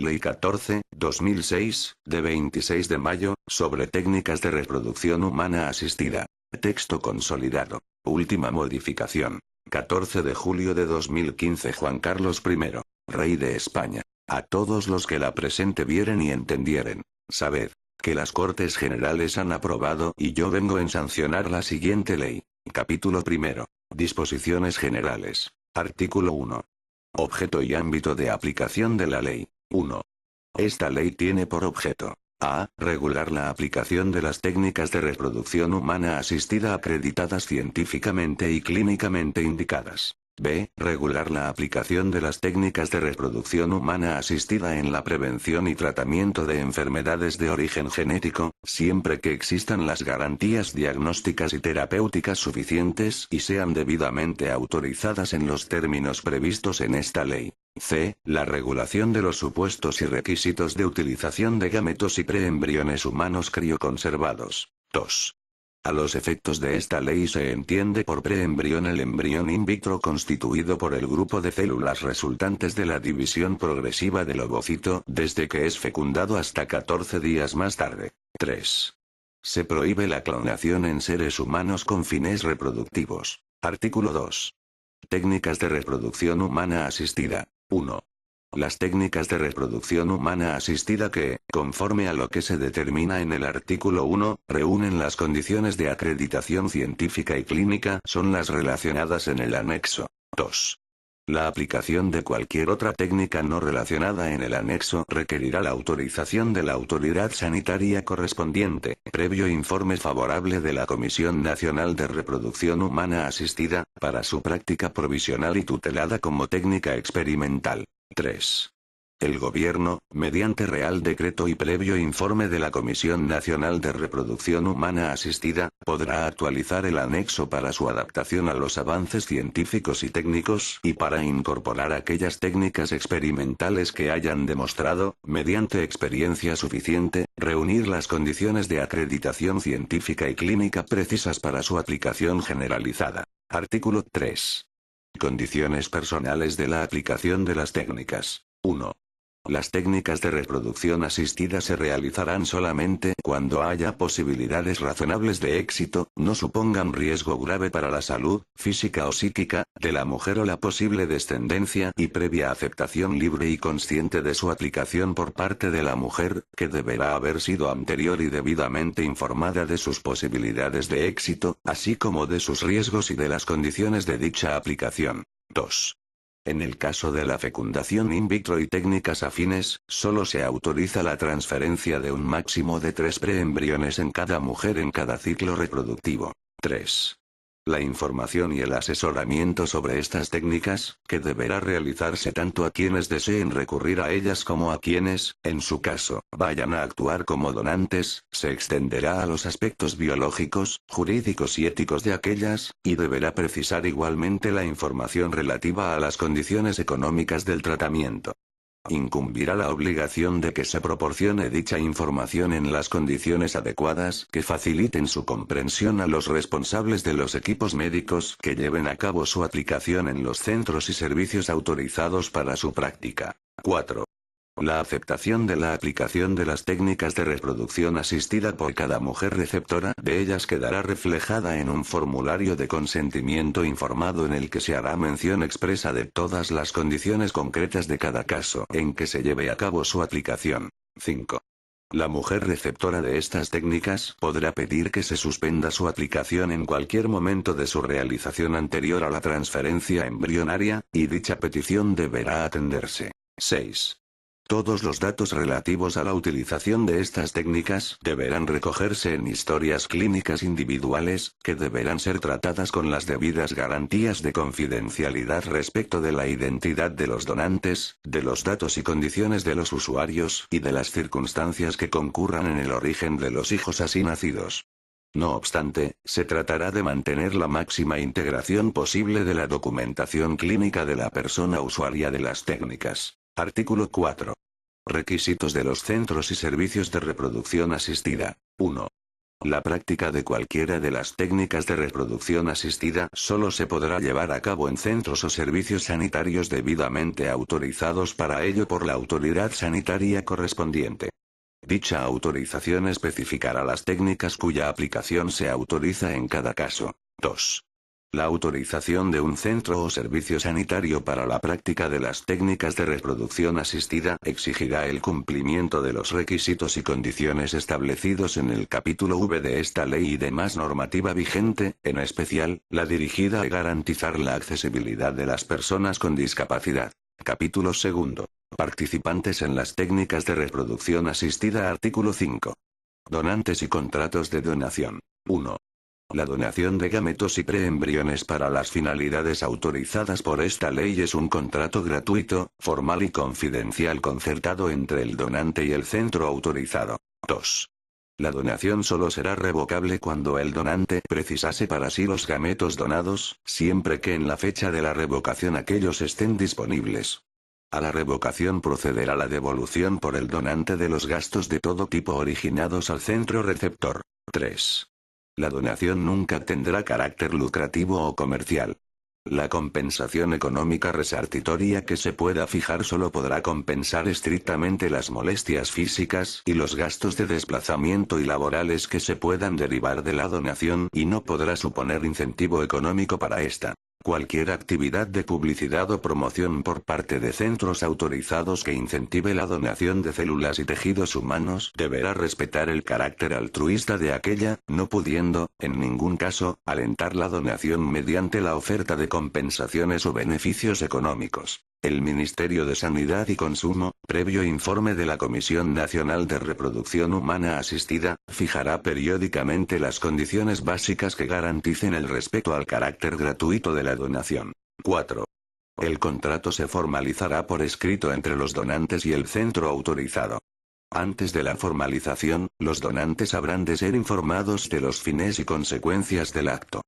Ley 14/2006, de 26 de mayo, sobre técnicas de reproducción humana asistida. Texto consolidado. Última modificación. 14 de julio de 2015. Juan Carlos I, Rey de España. A todos los que la presente vieren y entendieren, sabed, que las Cortes Generales han aprobado y yo vengo en sancionar la siguiente ley. Capítulo primero. Disposiciones Generales. Artículo 1. Objeto y ámbito de aplicación de la ley. 1. Esta ley tiene por objeto: a. Regular la aplicación de las técnicas de reproducción humana asistida acreditadas científicamente y clínicamente indicadas. B. Regular la aplicación de las técnicas de reproducción humana asistida en la prevención y tratamiento de enfermedades de origen genético, siempre que existan las garantías diagnósticas y terapéuticas suficientes y sean debidamente autorizadas en los términos previstos en esta ley. C. La regulación de los supuestos y requisitos de utilización de gametos y preembriones humanos crioconservados. 2. A los efectos de esta ley se entiende por preembrión el embrión in vitro constituido por el grupo de células resultantes de la división progresiva del ovocito desde que es fecundado hasta 14 días más tarde. 3. Se prohíbe la clonación en seres humanos con fines reproductivos. Artículo 2. Técnicas de reproducción humana asistida. 1. Las técnicas de reproducción humana asistida que, conforme a lo que se determina en el artículo 1, reúnen las condiciones de acreditación científica y clínica son las relacionadas en el anexo. 2. La aplicación de cualquier otra técnica no relacionada en el anexo requerirá la autorización de la autoridad sanitaria correspondiente, previo informe favorable de la Comisión Nacional de Reproducción Humana Asistida, para su práctica provisional y tutelada como técnica experimental. 3. El Gobierno, mediante Real Decreto y previo informe de la Comisión Nacional de Reproducción Humana Asistida, podrá actualizar el anexo para su adaptación a los avances científicos y técnicos y para incorporar aquellas técnicas experimentales que hayan demostrado, mediante experiencia suficiente, reunir las condiciones de acreditación científica y clínica precisas para su aplicación generalizada. Artículo 3. Condiciones personales de la aplicación de las técnicas. 1. Las técnicas de reproducción asistida se realizarán solamente cuando haya posibilidades razonables de éxito, no supongan riesgo grave para la salud, física o psíquica, de la mujer o la posible descendencia y previa aceptación libre y consciente de su aplicación por parte de la mujer, que deberá haber sido anterior y debidamente informada de sus posibilidades de éxito, así como de sus riesgos y de las condiciones de dicha aplicación. 2. En el caso de la fecundación in vitro y técnicas afines, solo se autoriza la transferencia de un máximo de 3 preembriones en cada mujer en cada ciclo reproductivo. 3. La información y el asesoramiento sobre estas técnicas, que deberá realizarse tanto a quienes deseen recurrir a ellas como a quienes, en su caso, vayan a actuar como donantes, se extenderá a los aspectos biológicos, jurídicos y éticos de aquellas, y deberá precisar igualmente la información relativa a las condiciones económicas del tratamiento. Incumbirá la obligación de que se proporcione dicha información en las condiciones adecuadas que faciliten su comprensión a los responsables de los equipos médicos que lleven a cabo su aplicación en los centros y servicios autorizados para su práctica. 4. La aceptación de la aplicación de las técnicas de reproducción asistida por cada mujer receptora de ellas quedará reflejada en un formulario de consentimiento informado en el que se hará mención expresa de todas las condiciones concretas de cada caso en que se lleve a cabo su aplicación. 5. La mujer receptora de estas técnicas podrá pedir que se suspenda su aplicación en cualquier momento de su realización anterior a la transferencia embrionaria, y dicha petición deberá atenderse. 6. Todos los datos relativos a la utilización de estas técnicas deberán recogerse en historias clínicas individuales, que deberán ser tratadas con las debidas garantías de confidencialidad respecto de la identidad de los donantes, de los datos y condiciones de los usuarios y de las circunstancias que concurran en el origen de los hijos así nacidos. No obstante, se tratará de mantener la máxima integración posible de la documentación clínica de la persona usuaria de las técnicas. Artículo 4. Requisitos de los centros y servicios de reproducción asistida. 1. La práctica de cualquiera de las técnicas de reproducción asistida solo se podrá llevar a cabo en centros o servicios sanitarios debidamente autorizados para ello por la autoridad sanitaria correspondiente. Dicha autorización especificará las técnicas cuya aplicación se autoriza en cada caso. 2. La autorización de un centro o servicio sanitario para la práctica de las técnicas de reproducción asistida exigirá el cumplimiento de los requisitos y condiciones establecidos en el capítulo V de esta ley y demás normativa vigente, en especial, la dirigida a garantizar la accesibilidad de las personas con discapacidad. Capítulo 2. Participantes en las técnicas de reproducción asistida. Artículo 5. Donantes y contratos de donación. 1. La donación de gametos y preembriones para las finalidades autorizadas por esta ley es un contrato gratuito, formal y confidencial concertado entre el donante y el centro autorizado. 2. La donación solo será revocable cuando el donante precisase para sí los gametos donados, siempre que en la fecha de la revocación aquellos estén disponibles. A la revocación procederá la devolución por el donante de los gastos de todo tipo originados al centro receptor. 3. La donación nunca tendrá carácter lucrativo o comercial. La compensación económica resarcitoria que se pueda fijar solo podrá compensar estrictamente las molestias físicas y los gastos de desplazamiento y laborales que se puedan derivar de la donación y no podrá suponer incentivo económico para esta. Cualquier actividad de publicidad o promoción por parte de centros autorizados que incentive la donación de células y tejidos humanos deberá respetar el carácter altruista de aquella, no pudiendo, en ningún caso, alentar la donación mediante la oferta de compensaciones o beneficios económicos. El Ministerio de Sanidad y Consumo, previo informe de la Comisión Nacional de Reproducción Humana Asistida, fijará periódicamente las condiciones básicas que garanticen el respeto al carácter gratuito de la donación. 4. El contrato se formalizará por escrito entre los donantes y el centro autorizado. Antes de la formalización, los donantes habrán de ser informados de los fines y consecuencias del acto.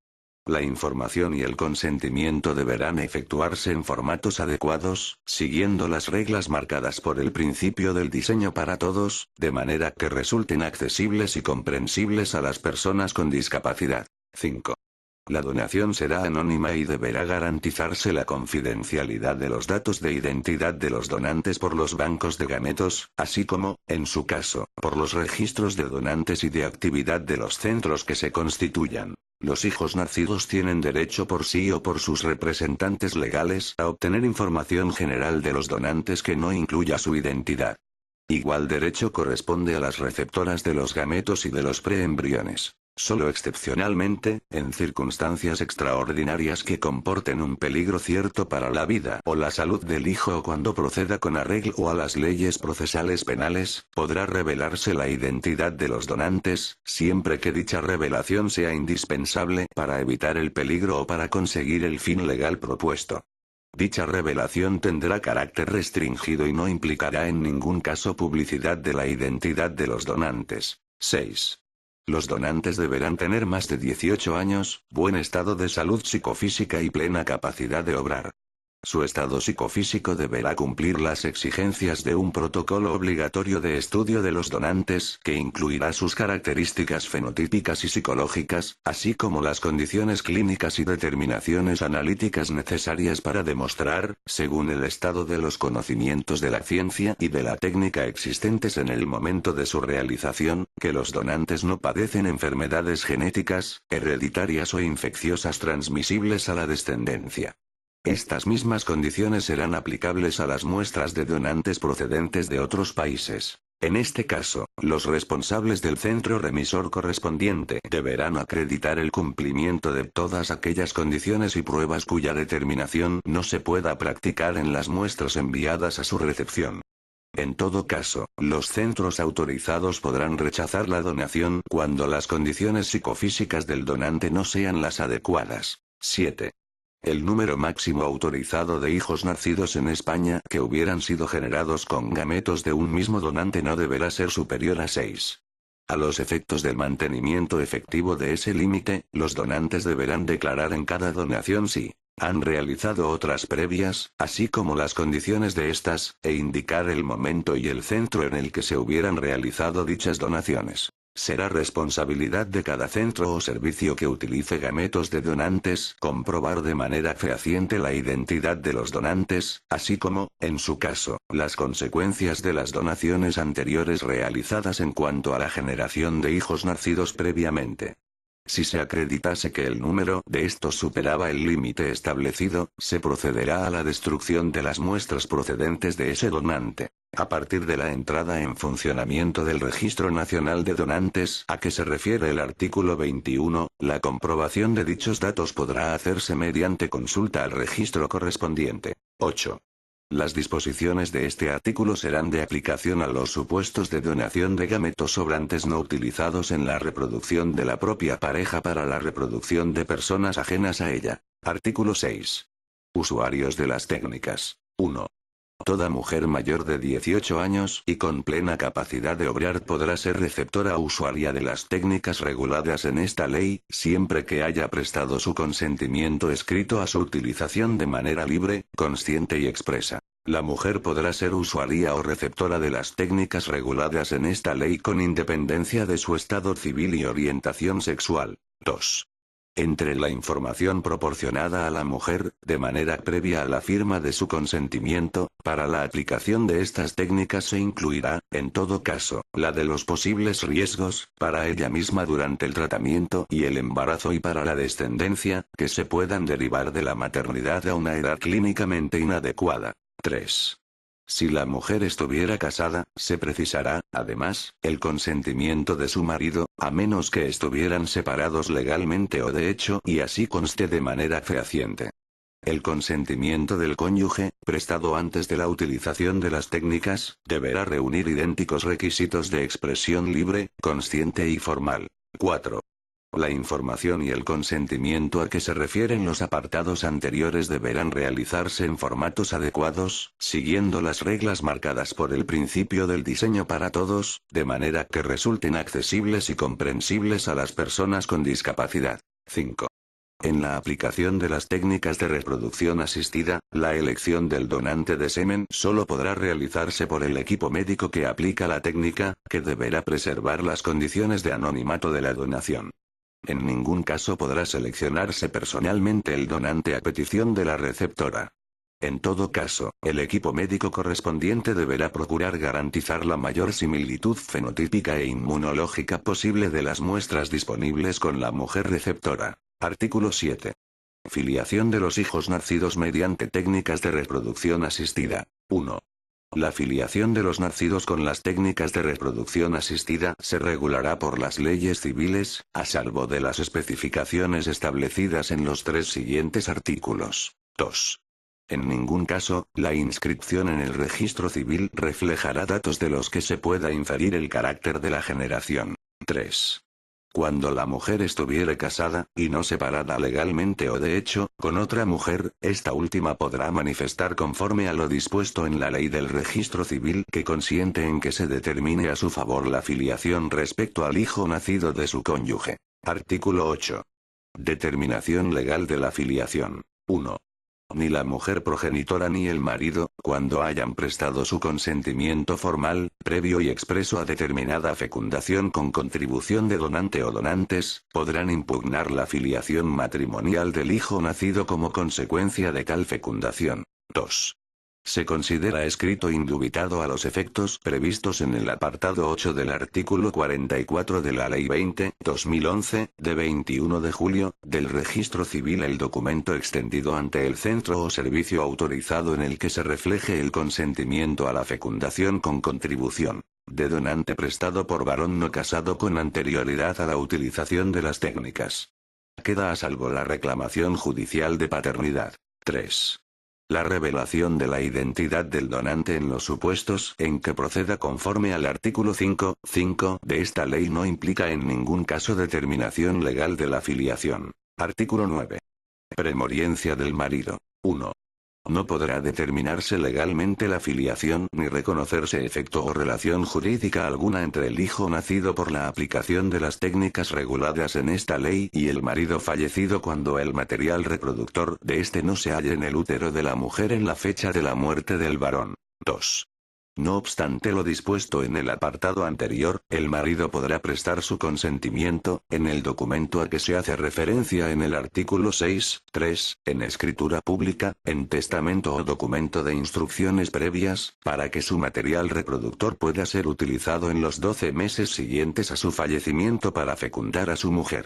La información y el consentimiento deberán efectuarse en formatos adecuados, siguiendo las reglas marcadas por el principio del diseño para todos, de manera que resulten accesibles y comprensibles a las personas con discapacidad. 5. La donación será anónima y deberá garantizarse la confidencialidad de los datos de identidad de los donantes por los bancos de gametos, así como, en su caso, por los registros de donantes y de actividad de los centros que se constituyan. Los hijos nacidos tienen derecho por sí o por sus representantes legales a obtener información general de los donantes que no incluya su identidad. Igual derecho corresponde a las receptoras de los gametos y de los preembriones. Solo excepcionalmente, en circunstancias extraordinarias que comporten un peligro cierto para la vida o la salud del hijo o cuando proceda con arreglo a las leyes procesales penales, podrá revelarse la identidad de los donantes, siempre que dicha revelación sea indispensable para evitar el peligro o para conseguir el fin legal propuesto. Dicha revelación tendrá carácter restringido y no implicará en ningún caso publicidad de la identidad de los donantes. 6. Los donantes deberán tener más de 18 años, buen estado de salud psicofísica y plena capacidad de obrar. Su estado psicofísico deberá cumplir las exigencias de un protocolo obligatorio de estudio de los donantes que incluirá sus características fenotípicas y psicológicas, así como las condiciones clínicas y determinaciones analíticas necesarias para demostrar, según el estado de los conocimientos de la ciencia y de la técnica existentes en el momento de su realización, que los donantes no padecen enfermedades genéticas, hereditarias o infecciosas transmisibles a la descendencia. Estas mismas condiciones serán aplicables a las muestras de donantes procedentes de otros países. En este caso, los responsables del centro remisor correspondiente deberán acreditar el cumplimiento de todas aquellas condiciones y pruebas cuya determinación no se pueda practicar en las muestras enviadas a su recepción. En todo caso, los centros autorizados podrán rechazar la donación cuando las condiciones psicofísicas del donante no sean las adecuadas. 7. El número máximo autorizado de hijos nacidos en España que hubieran sido generados con gametos de un mismo donante no deberá ser superior a 6. A los efectos del mantenimiento efectivo de ese límite, los donantes deberán declarar en cada donación si han realizado otras previas, así como las condiciones de estas, e indicar el momento y el centro en el que se hubieran realizado dichas donaciones. Será responsabilidad de cada centro o servicio que utilice gametos de donantes comprobar de manera fehaciente la identidad de los donantes, así como, en su caso, las consecuencias de las donaciones anteriores realizadas en cuanto a la generación de hijos nacidos previamente. Si se acreditase que el número de estos superaba el límite establecido, se procederá a la destrucción de las muestras procedentes de ese donante. A partir de la entrada en funcionamiento del Registro Nacional de Donantes, a que se refiere el artículo 21, la comprobación de dichos datos podrá hacerse mediante consulta al registro correspondiente. 8. Las disposiciones de este artículo serán de aplicación a los supuestos de donación de gametos sobrantes no utilizados en la reproducción de la propia pareja para la reproducción de personas ajenas a ella. Artículo 6. Usuarios de las técnicas. 1. Toda mujer mayor de 18 años y con plena capacidad de obrar podrá ser receptora o usuaria de las técnicas reguladas en esta ley, siempre que haya prestado su consentimiento escrito a su utilización de manera libre, consciente y expresa. La mujer podrá ser usuaria o receptora de las técnicas reguladas en esta ley con independencia de su estado civil y orientación sexual. 2. Entre la información proporcionada a la mujer, de manera previa a la firma de su consentimiento, para la aplicación de estas técnicas se incluirá, en todo caso, la de los posibles riesgos, para ella misma durante el tratamiento y el embarazo y para la descendencia, que se puedan derivar de la maternidad a una edad clínicamente inadecuada. 3. Si la mujer estuviera casada, se precisará, además, el consentimiento de su marido, a menos que estuvieran separados legalmente o de hecho y así conste de manera fehaciente. El consentimiento del cónyuge, prestado antes de la utilización de las técnicas, deberá reunir idénticos requisitos de expresión libre, consciente y formal. 4. La información y el consentimiento a que se refieren los apartados anteriores deberán realizarse en formatos adecuados, siguiendo las reglas marcadas por el principio del diseño para todos, de manera que resulten accesibles y comprensibles a las personas con discapacidad. 5. En la aplicación de las técnicas de reproducción asistida, la elección del donante de semen solo podrá realizarse por el equipo médico que aplica la técnica, que deberá preservar las condiciones de anonimato de la donación. En ningún caso podrá seleccionarse personalmente el donante a petición de la receptora. En todo caso, el equipo médico correspondiente deberá procurar garantizar la mayor similitud fenotípica e inmunológica posible de las muestras disponibles con la mujer receptora. Artículo 7. Filiación de los hijos nacidos mediante técnicas de reproducción asistida. 1. La filiación de los nacidos con las técnicas de reproducción asistida se regulará por las leyes civiles, a salvo de las especificaciones establecidas en los 3 siguientes artículos. 2. En ningún caso, la inscripción en el registro civil reflejará datos de los que se pueda inferir el carácter de la generación. 3. Cuando la mujer estuviere casada, y no separada legalmente o de hecho, con otra mujer, esta última podrá manifestar conforme a lo dispuesto en la ley del registro civil que consiente en que se determine a su favor la filiación respecto al hijo nacido de su cónyuge. Artículo 8. Determinación legal de la filiación. 1. Ni la mujer progenitora ni el marido, cuando hayan prestado su consentimiento formal, previo y expreso a determinada fecundación con contribución de donante o donantes, podrán impugnar la filiación matrimonial del hijo nacido como consecuencia de tal fecundación. 2. Se considera escrito indubitado a los efectos previstos en el apartado 8 del artículo 44 de la Ley 20-2011, de 21 de julio, del Registro Civil el documento extendido ante el centro o servicio autorizado en el que se refleje el consentimiento a la fecundación con contribución de donante prestado por varón no casado con anterioridad a la utilización de las técnicas. Queda a salvo la reclamación judicial de paternidad. 3. La revelación de la identidad del donante en los supuestos en que proceda conforme al artículo 5.5 de esta ley no implica en ningún caso determinación legal de la filiación. Artículo 9. Premoriencia del marido. 1. No podrá determinarse legalmente la filiación ni reconocerse efecto o relación jurídica alguna entre el hijo nacido por la aplicación de las técnicas reguladas en esta ley y el marido fallecido cuando el material reproductor de este no se halle en el útero de la mujer en la fecha de la muerte del varón. 2. No obstante lo dispuesto en el apartado anterior, el marido podrá prestar su consentimiento, en el documento a que se hace referencia en el artículo 6.3, en escritura pública, en testamento o documento de instrucciones previas, para que su material reproductor pueda ser utilizado en los 12 meses siguientes a su fallecimiento para fecundar a su mujer.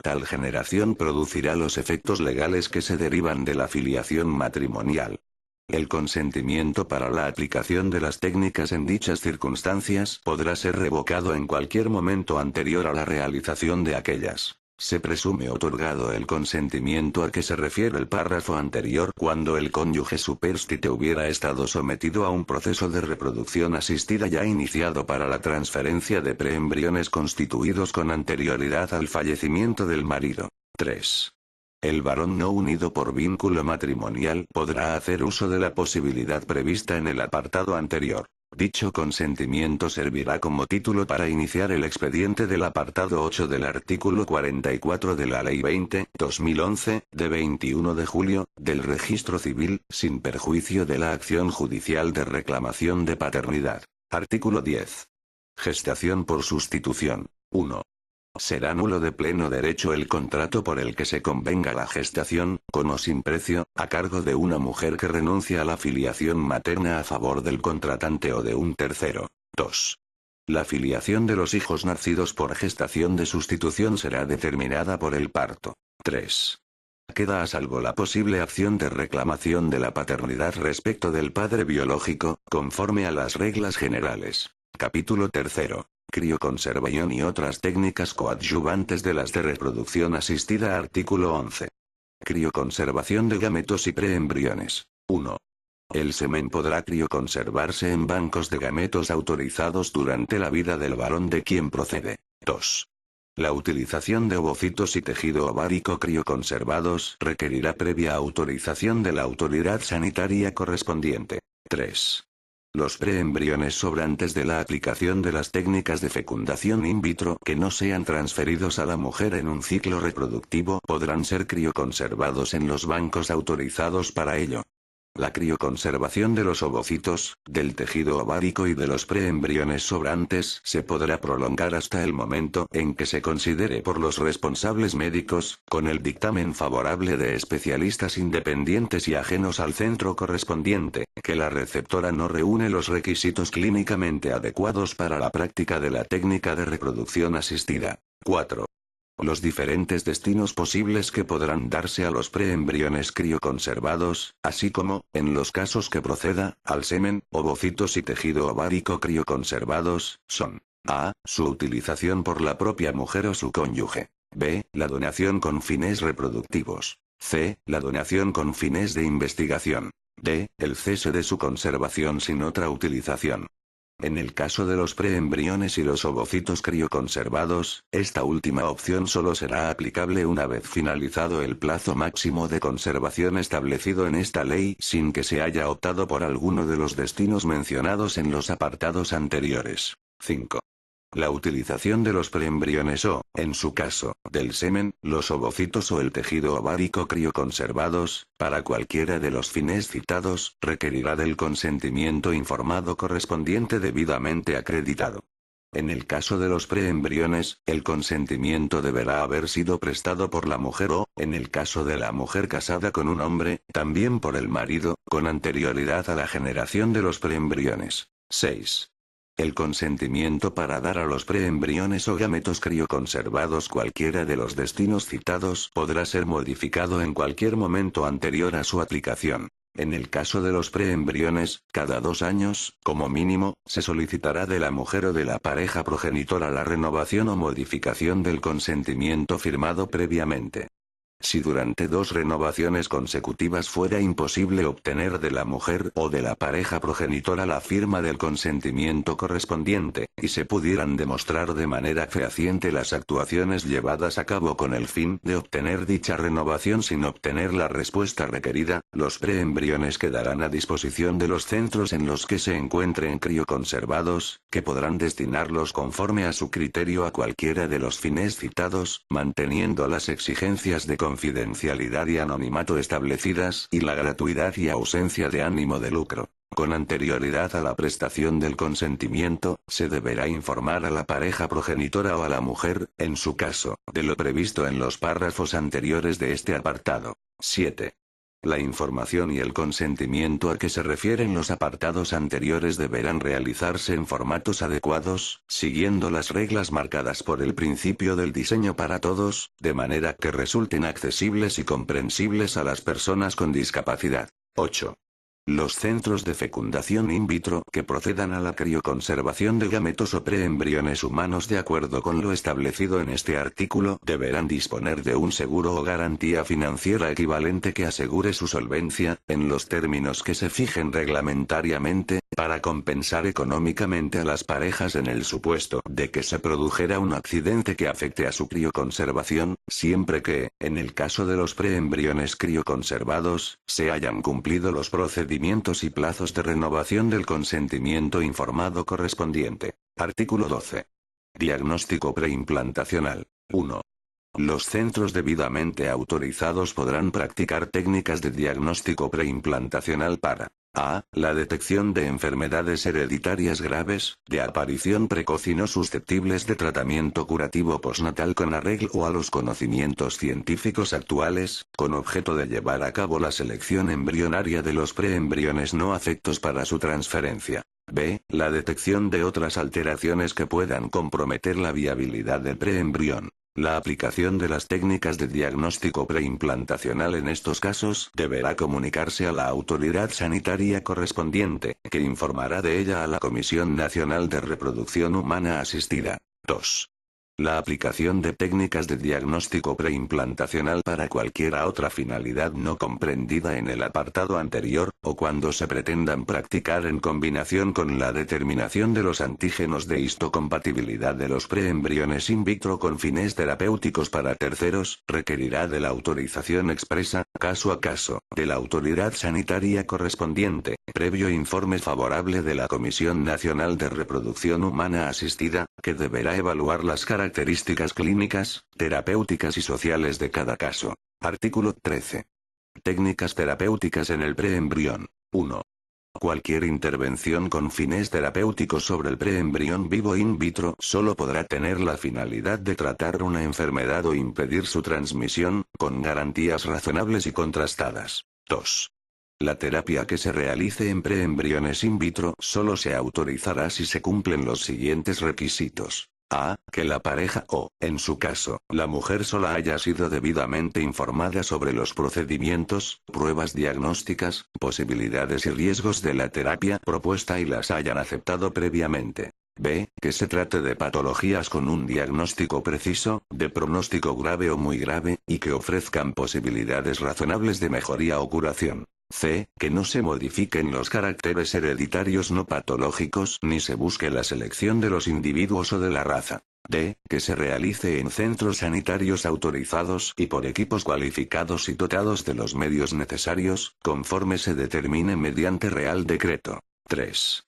Tal generación producirá los efectos legales que se derivan de la filiación matrimonial. El consentimiento para la aplicación de las técnicas en dichas circunstancias podrá ser revocado en cualquier momento anterior a la realización de aquellas. Se presume otorgado el consentimiento a que se refiere el párrafo anterior cuando el cónyuge superstite hubiera estado sometido a un proceso de reproducción asistida ya iniciado para la transferencia de preembriones constituidos con anterioridad al fallecimiento del marido. 3. El varón no unido por vínculo matrimonial podrá hacer uso de la posibilidad prevista en el apartado anterior. Dicho consentimiento servirá como título para iniciar el expediente del apartado 8 del artículo 44 de la Ley 20-2011, de 21 de julio, del Registro Civil, sin perjuicio de la acción judicial de reclamación de paternidad. Artículo 10. Gestación por sustitución. 1. Será nulo de pleno derecho el contrato por el que se convenga la gestación, con o sin precio, a cargo de una mujer que renuncia a la filiación materna a favor del contratante o de un tercero. 2. La filiación de los hijos nacidos por gestación de sustitución será determinada por el parto. 3. Queda a salvo la posible acción de reclamación de la paternidad respecto del padre biológico, conforme a las reglas generales. Capítulo 3. Crioconservación y otras técnicas coadyuvantes de las de reproducción asistida. Artículo 11. Crioconservación de gametos y preembriones. 1. El semen podrá crioconservarse en bancos de gametos autorizados durante la vida del varón de quien procede. 2. La utilización de ovocitos y tejido ovárico crioconservados requerirá previa autorización de la autoridad sanitaria correspondiente. 3. Los preembriones sobrantes de la aplicación de las técnicas de fecundación in vitro que no sean transferidos a la mujer en un ciclo reproductivo podrán ser crioconservados en los bancos autorizados para ello. La crioconservación de los ovocitos, del tejido ovárico y de los preembriones sobrantes se podrá prolongar hasta el momento en que se considere por los responsables médicos, con el dictamen favorable de especialistas independientes y ajenos al centro correspondiente, que la receptora no reúne los requisitos clínicamente adecuados para la práctica de la técnica de reproducción asistida. 4. Los diferentes destinos posibles que podrán darse a los preembriones crioconservados, así como, en los casos que proceda, al semen, ovocitos y tejido ovárico crioconservados, son: a. Su utilización por la propia mujer o su cónyuge. b. La donación con fines reproductivos. c. La donación con fines de investigación. d. El cese de su conservación sin otra utilización. En el caso de los preembriones y los ovocitos crioconservados, esta última opción solo será aplicable una vez finalizado el plazo máximo de conservación establecido en esta ley sin que se haya optado por alguno de los destinos mencionados en los apartados anteriores. 5. La utilización de los preembriones o, en su caso, del semen, los ovocitos o el tejido ovárico crioconservados, para cualquiera de los fines citados, requerirá del consentimiento informado correspondiente debidamente acreditado. En el caso de los preembriones, el consentimiento deberá haber sido prestado por la mujer o, en el caso de la mujer casada con un hombre, también por el marido, con anterioridad a la generación de los preembriones. 6. El consentimiento para dar a los preembriones o gametos crioconservados cualquiera de los destinos citados podrá ser modificado en cualquier momento anterior a su aplicación. En el caso de los preembriones, cada 2 años, como mínimo, se solicitará de la mujer o de la pareja progenitora la renovación o modificación del consentimiento firmado previamente. Si durante 2 renovaciones consecutivas fuera imposible obtener de la mujer o de la pareja progenitora la firma del consentimiento correspondiente, y se pudieran demostrar de manera fehaciente las actuaciones llevadas a cabo con el fin de obtener dicha renovación sin obtener la respuesta requerida, los preembriones quedarán a disposición de los centros en los que se encuentren crioconservados, que podrán destinarlos conforme a su criterio a cualquiera de los fines citados, manteniendo las exigencias de confidencialidad y anonimato establecidas y la gratuidad y ausencia de ánimo de lucro. Con anterioridad a la prestación del consentimiento, se deberá informar a la pareja progenitora o a la mujer, en su caso, de lo previsto en los párrafos anteriores de este apartado. 7. La información y el consentimiento a que se refieren los apartados anteriores deberán realizarse en formatos adecuados, siguiendo las reglas marcadas por el principio del diseño para todos, de manera que resulten accesibles y comprensibles a las personas con discapacidad. 8. Los centros de fecundación in vitro que procedan a la crioconservación de gametos o preembriones humanos de acuerdo con lo establecido en este artículo deberán disponer de un seguro o garantía financiera equivalente que asegure su solvencia, en los términos que se fijen reglamentariamente, para compensar económicamente a las parejas en el supuesto de que se produjera un accidente que afecte a su crioconservación, siempre que, en el caso de los preembriones crioconservados, se hayan cumplido los procedimientos y plazos de renovación del consentimiento informado correspondiente. Artículo 12. Diagnóstico preimplantacional. 1. Los centros debidamente autorizados podrán practicar técnicas de diagnóstico preimplantacional para a. La detección de enfermedades hereditarias graves, de aparición precoz y no susceptibles de tratamiento curativo postnatal con arreglo a los conocimientos científicos actuales, con objeto de llevar a cabo la selección embrionaria de los preembriones no afectos para su transferencia. B. La detección de otras alteraciones que puedan comprometer la viabilidad del preembrión. La aplicación de las técnicas de diagnóstico preimplantacional en estos casos deberá comunicarse a la autoridad sanitaria correspondiente, que informará de ella a la Comisión Nacional de Reproducción Humana Asistida. 2. La aplicación de técnicas de diagnóstico preimplantacional para cualquiera otra finalidad no comprendida en el apartado anterior, o cuando se pretendan practicar en combinación con la determinación de los antígenos de histocompatibilidad de los preembriones in vitro con fines terapéuticos para terceros, requerirá de la autorización expresa, caso a caso, de la autoridad sanitaria correspondiente, previo informe favorable de la Comisión Nacional de Reproducción Humana Asistida, que deberá evaluar las características clínicas, terapéuticas y sociales de cada caso. Artículo 13. Técnicas terapéuticas en el preembrión. 1. Cualquier intervención con fines terapéuticos sobre el preembrión vivo in vitro solo podrá tener la finalidad de tratar una enfermedad o impedir su transmisión, con garantías razonables y contrastadas. 2. La terapia que se realice en preembriones in vitro solo se autorizará si se cumplen los siguientes requisitos. A. Que la pareja o, en su caso, la mujer sola haya sido debidamente informada sobre los procedimientos, pruebas diagnósticas, posibilidades y riesgos de la terapia propuesta y las hayan aceptado previamente. B. Que se trate de patologías con un diagnóstico preciso, de pronóstico grave o muy grave, y que ofrezcan posibilidades razonables de mejoría o curación. C. Que no se modifiquen los caracteres hereditarios no patológicos ni se busque la selección de los individuos o de la raza. D. Que se realice en centros sanitarios autorizados y por equipos cualificados y dotados de los medios necesarios, conforme se determine mediante Real Decreto. 3.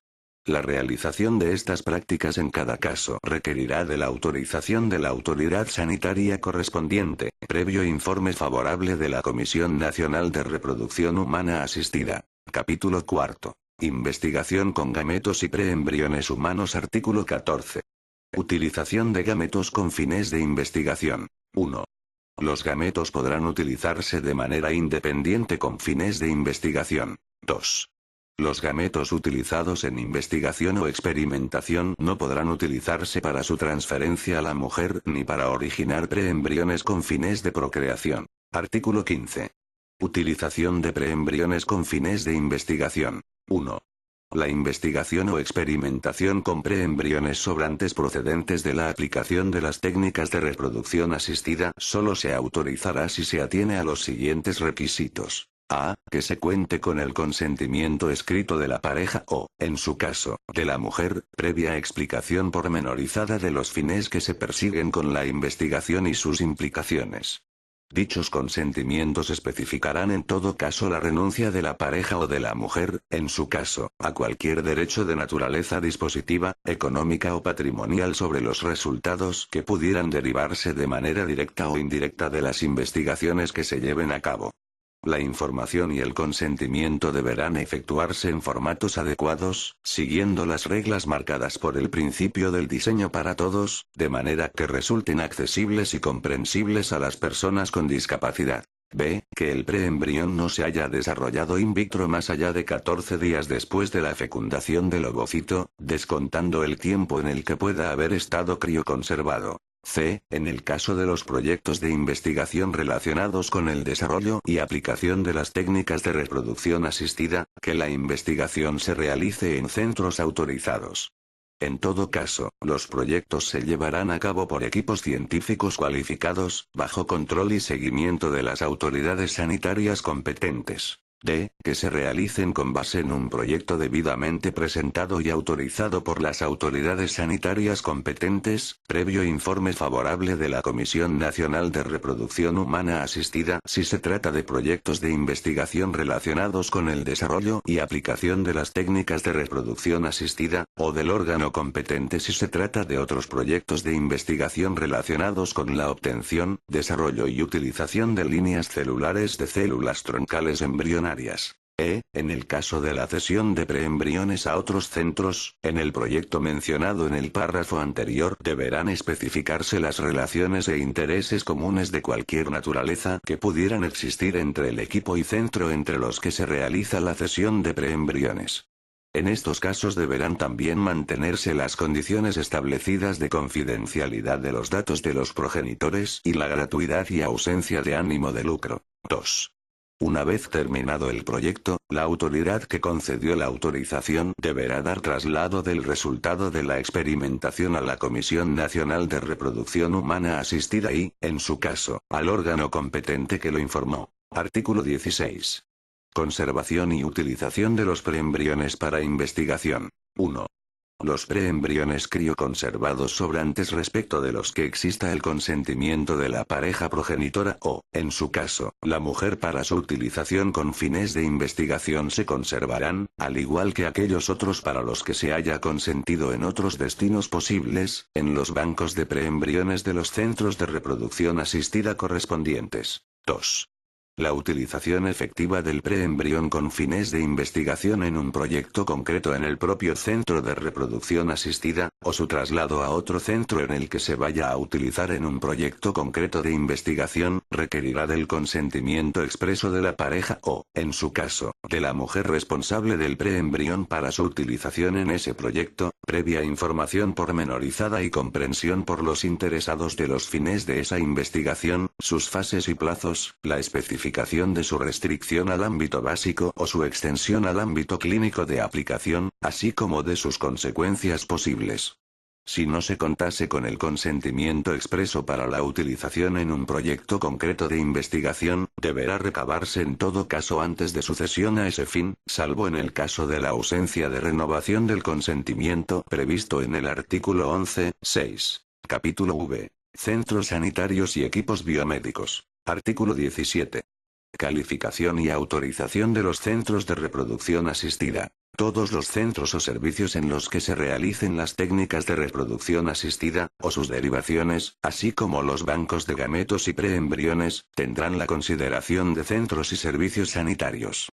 La realización de estas prácticas en cada caso requerirá de la autorización de la autoridad sanitaria correspondiente, previo informe favorable de la Comisión Nacional de Reproducción Humana Asistida. Capítulo 4. Investigación con gametos y preembriones humanos. Artículo 14. Utilización de gametos con fines de investigación. 1. Los gametos podrán utilizarse de manera independiente con fines de investigación. 2. Los gametos utilizados en investigación o experimentación no podrán utilizarse para su transferencia a la mujer ni para originar preembriones con fines de procreación. Artículo 15. Utilización de preembriones con fines de investigación. 1. La investigación o experimentación con preembriones sobrantes procedentes de la aplicación de las técnicas de reproducción asistida solo se autorizará si se atiene a los siguientes requisitos. A. Que se cuente con el consentimiento escrito de la pareja o, en su caso, de la mujer, previa explicación pormenorizada de los fines que se persiguen con la investigación y sus implicaciones. Dichos consentimientos especificarán en todo caso la renuncia de la pareja o de la mujer, en su caso, a cualquier derecho de naturaleza dispositiva, económica o patrimonial sobre los resultados que pudieran derivarse de manera directa o indirecta de las investigaciones que se lleven a cabo. La información y el consentimiento deberán efectuarse en formatos adecuados, siguiendo las reglas marcadas por el principio del diseño para todos, de manera que resulten accesibles y comprensibles a las personas con discapacidad. B. Que el preembrión no se haya desarrollado in vitro más allá de 14 días después de la fecundación del ovocito, descontando el tiempo en el que pueda haber estado crioconservado. C. En el caso de los proyectos de investigación relacionados con el desarrollo y aplicación de las técnicas de reproducción asistida, que la investigación se realice en centros autorizados. En todo caso, los proyectos se llevarán a cabo por equipos científicos cualificados, bajo control y seguimiento de las autoridades sanitarias competentes. D. Que se realicen con base en un proyecto debidamente presentado y autorizado por las autoridades sanitarias competentes, previo informe favorable de la Comisión Nacional de Reproducción Humana Asistida si se trata de proyectos de investigación relacionados con el desarrollo y aplicación de las técnicas de reproducción asistida, o del órgano competente si se trata de otros proyectos de investigación relacionados con la obtención, desarrollo y utilización de líneas celulares de células troncales embrionarias. En el caso de la cesión de preembriones a otros centros, en el proyecto mencionado en el párrafo anterior deberán especificarse las relaciones e intereses comunes de cualquier naturaleza que pudieran existir entre el equipo y centro entre los que se realiza la cesión de preembriones. En estos casos deberán también mantenerse las condiciones establecidas de confidencialidad de los datos de los progenitores y la gratuidad y ausencia de ánimo de lucro. 2. Una vez terminado el proyecto, la autoridad que concedió la autorización deberá dar traslado del resultado de la experimentación a la Comisión Nacional de Reproducción Humana Asistida y, en su caso, al órgano competente que lo informó. Artículo 16. Conservación y utilización de los preembriones para investigación. 1. Los preembriones crioconservados sobrantes respecto de los que exista el consentimiento de la pareja progenitora o, en su caso, la mujer para su utilización con fines de investigación se conservarán, al igual que aquellos otros para los que se haya consentido en otros destinos posibles, en los bancos de preembriones de los centros de reproducción asistida correspondientes. 2. La utilización efectiva del preembrión con fines de investigación en un proyecto concreto en el propio centro de reproducción asistida, o su traslado a otro centro en el que se vaya a utilizar en un proyecto concreto de investigación, requerirá del consentimiento expreso de la pareja o, en su caso, de la mujer responsable del preembrión para su utilización en ese proyecto, previa información pormenorizada y comprensión por los interesados de los fines de esa investigación, sus fases y plazos, la especificación de su restricción al ámbito básico o su extensión al ámbito clínico de aplicación, así como de sus consecuencias posibles. Si no se contase con el consentimiento expreso para la utilización en un proyecto concreto de investigación, deberá recabarse en todo caso antes de su cesión a ese fin, salvo en el caso de la ausencia de renovación del consentimiento previsto en el artículo 11.6. Capítulo V. Centros sanitarios y equipos biomédicos. Artículo 17. Calificación y autorización de los centros de reproducción asistida. Todos los centros o servicios en los que se realicen las técnicas de reproducción asistida, o sus derivaciones, así como los bancos de gametos y preembriones, tendrán la consideración de centros y servicios sanitarios.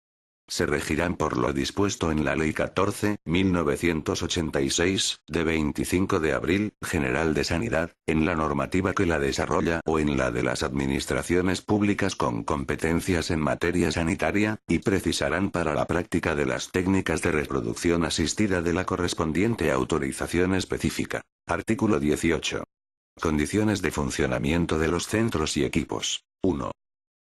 Se regirán por lo dispuesto en la Ley 14.1986, de 25 de abril, General de Sanidad, en la normativa que la desarrolla o en la de las administraciones públicas con competencias en materia sanitaria, y precisarán para la práctica de las técnicas de reproducción asistida de la correspondiente autorización específica. Artículo 18. Condiciones de funcionamiento de los centros y equipos. 1.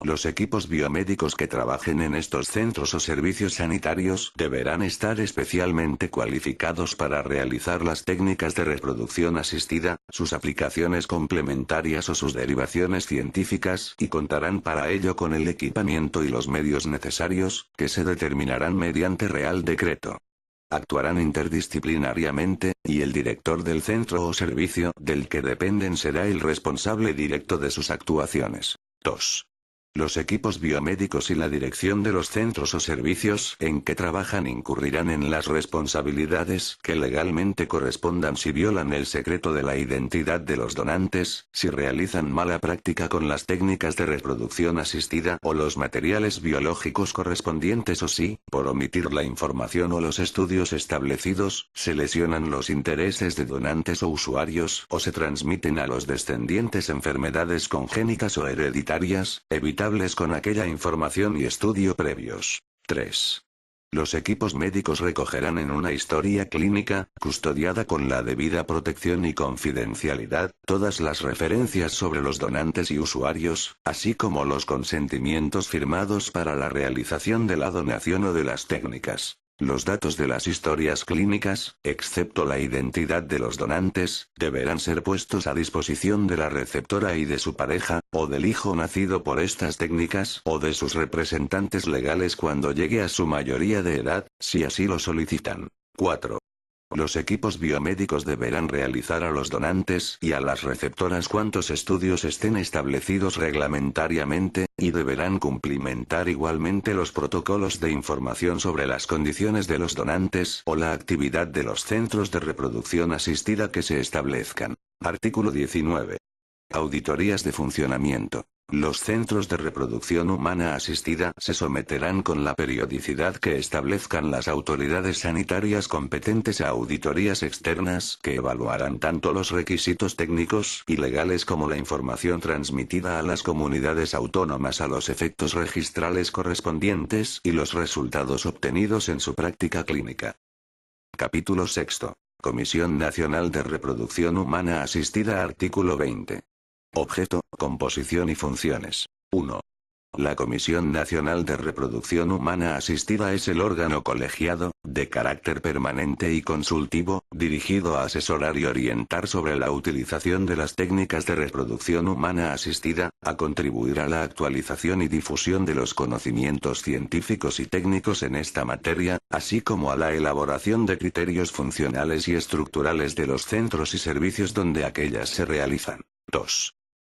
Los equipos biomédicos que trabajen en estos centros o servicios sanitarios deberán estar especialmente cualificados para realizar las técnicas de reproducción asistida, sus aplicaciones complementarias o sus derivaciones científicas y contarán para ello con el equipamiento y los medios necesarios, que se determinarán mediante Real Decreto. Actuarán interdisciplinariamente, y el director del centro o servicio del que dependen será el responsable directo de sus actuaciones. 2. Los equipos biomédicos y la dirección de los centros o servicios en que trabajan incurrirán en las responsabilidades que legalmente correspondan si violan el secreto de la identidad de los donantes, si realizan mala práctica con las técnicas de reproducción asistida o los materiales biológicos correspondientes o si, por omitir la información o los estudios establecidos, se lesionan los intereses de donantes o usuarios o se transmiten a los descendientes enfermedades congénitas o hereditarias, evitables con aquella información y estudio previos. 3. Los equipos médicos recogerán en una historia clínica, custodiada con la debida protección y confidencialidad, todas las referencias sobre los donantes y usuarios, así como los consentimientos firmados para la realización de la donación o de las técnicas. Los datos de las historias clínicas, excepto la identidad de los donantes, deberán ser puestos a disposición de la receptora y de su pareja, o del hijo nacido por estas técnicas, o de sus representantes legales cuando llegue a su mayoría de edad, si así lo solicitan. 4. Los equipos biomédicos deberán realizar a los donantes y a las receptoras cuantos estudios estén establecidos reglamentariamente, y deberán cumplimentar igualmente los protocolos de información sobre las condiciones de los donantes o la actividad de los centros de reproducción asistida que se establezcan. Artículo 19. Auditorías de funcionamiento. Los centros de reproducción humana asistida se someterán con la periodicidad que establezcan las autoridades sanitarias competentes a auditorías externas que evaluarán tanto los requisitos técnicos y legales como la información transmitida a las comunidades autónomas a los efectos registrales correspondientes y los resultados obtenidos en su práctica clínica. Capítulo 6. Comisión Nacional de Reproducción Humana Asistida. Artículo 20. Objeto, composición y funciones. 1. La Comisión Nacional de Reproducción Humana Asistida es el órgano colegiado, de carácter permanente y consultivo, dirigido a asesorar y orientar sobre la utilización de las técnicas de reproducción humana asistida, a contribuir a la actualización y difusión de los conocimientos científicos y técnicos en esta materia, así como a la elaboración de criterios funcionales y estructurales de los centros y servicios donde aquellas se realizan. 2.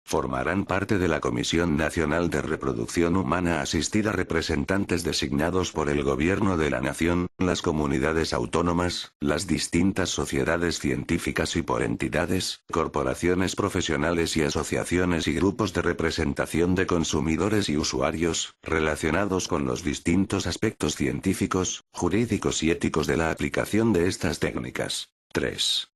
Formarán parte de la Comisión Nacional de Reproducción Humana Asistida representantes designados por el Gobierno de la Nación, las comunidades autónomas, las distintas sociedades científicas y por entidades, corporaciones profesionales y asociaciones y grupos de representación de consumidores y usuarios, relacionados con los distintos aspectos científicos, jurídicos y éticos de la aplicación de estas técnicas. 3.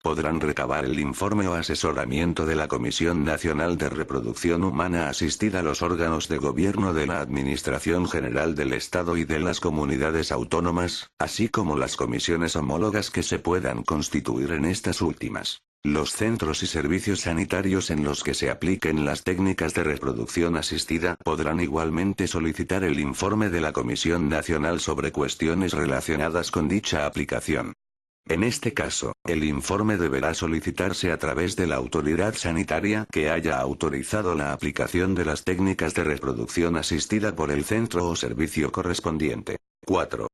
Podrán recabar el informe o asesoramiento de la Comisión Nacional de Reproducción Humana Asistida los órganos de gobierno de la Administración General del Estado y de las comunidades autónomas, así como las comisiones homólogas que se puedan constituir en estas últimas. Los centros y servicios sanitarios en los que se apliquen las técnicas de reproducción asistida podrán igualmente solicitar el informe de la Comisión Nacional sobre cuestiones relacionadas con dicha aplicación. En este caso, el informe deberá solicitarse a través de la autoridad sanitaria que haya autorizado la aplicación de las técnicas de reproducción asistida por el centro o servicio correspondiente. 4.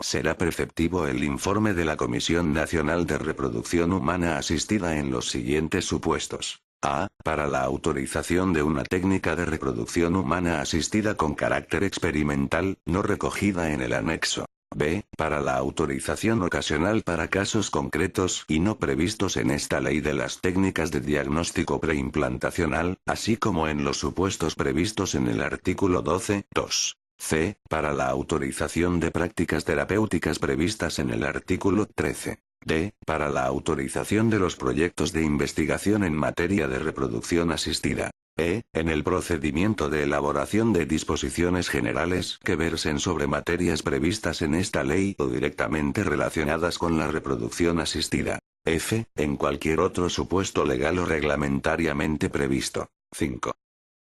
Será preceptivo el informe de la Comisión Nacional de Reproducción Humana Asistida en los siguientes supuestos. A. Para la autorización de una técnica de reproducción humana asistida con carácter experimental, no recogida en el anexo. B. Para la autorización ocasional para casos concretos y no previstos en esta ley de las técnicas de diagnóstico preimplantacional, así como en los supuestos previstos en el artículo 12. 2. C. Para la autorización de prácticas terapéuticas previstas en el artículo 13. D. Para la autorización de los proyectos de investigación en materia de reproducción asistida. En el procedimiento de elaboración de disposiciones generales que versen sobre materias previstas en esta ley o directamente relacionadas con la reproducción asistida. F. En cualquier otro supuesto legal o reglamentariamente previsto. 5.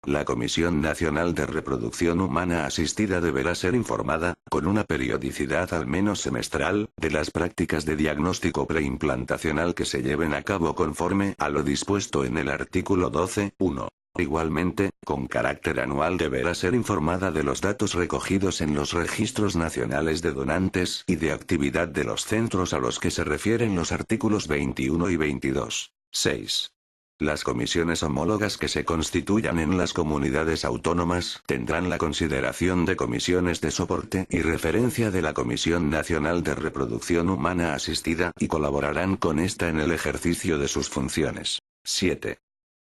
La Comisión Nacional de Reproducción Humana Asistida deberá ser informada, con una periodicidad al menos semestral, de las prácticas de diagnóstico preimplantacional que se lleven a cabo conforme a lo dispuesto en el artículo 12. 1. Igualmente, con carácter anual deberá ser informada de los datos recogidos en los registros nacionales de donantes y de actividad de los centros a los que se refieren los artículos 21 y 22. 6. Las comisiones homólogas que se constituyan en las comunidades autónomas tendrán la consideración de comisiones de soporte y referencia de la Comisión Nacional de Reproducción Humana Asistida y colaborarán con esta en el ejercicio de sus funciones. 7.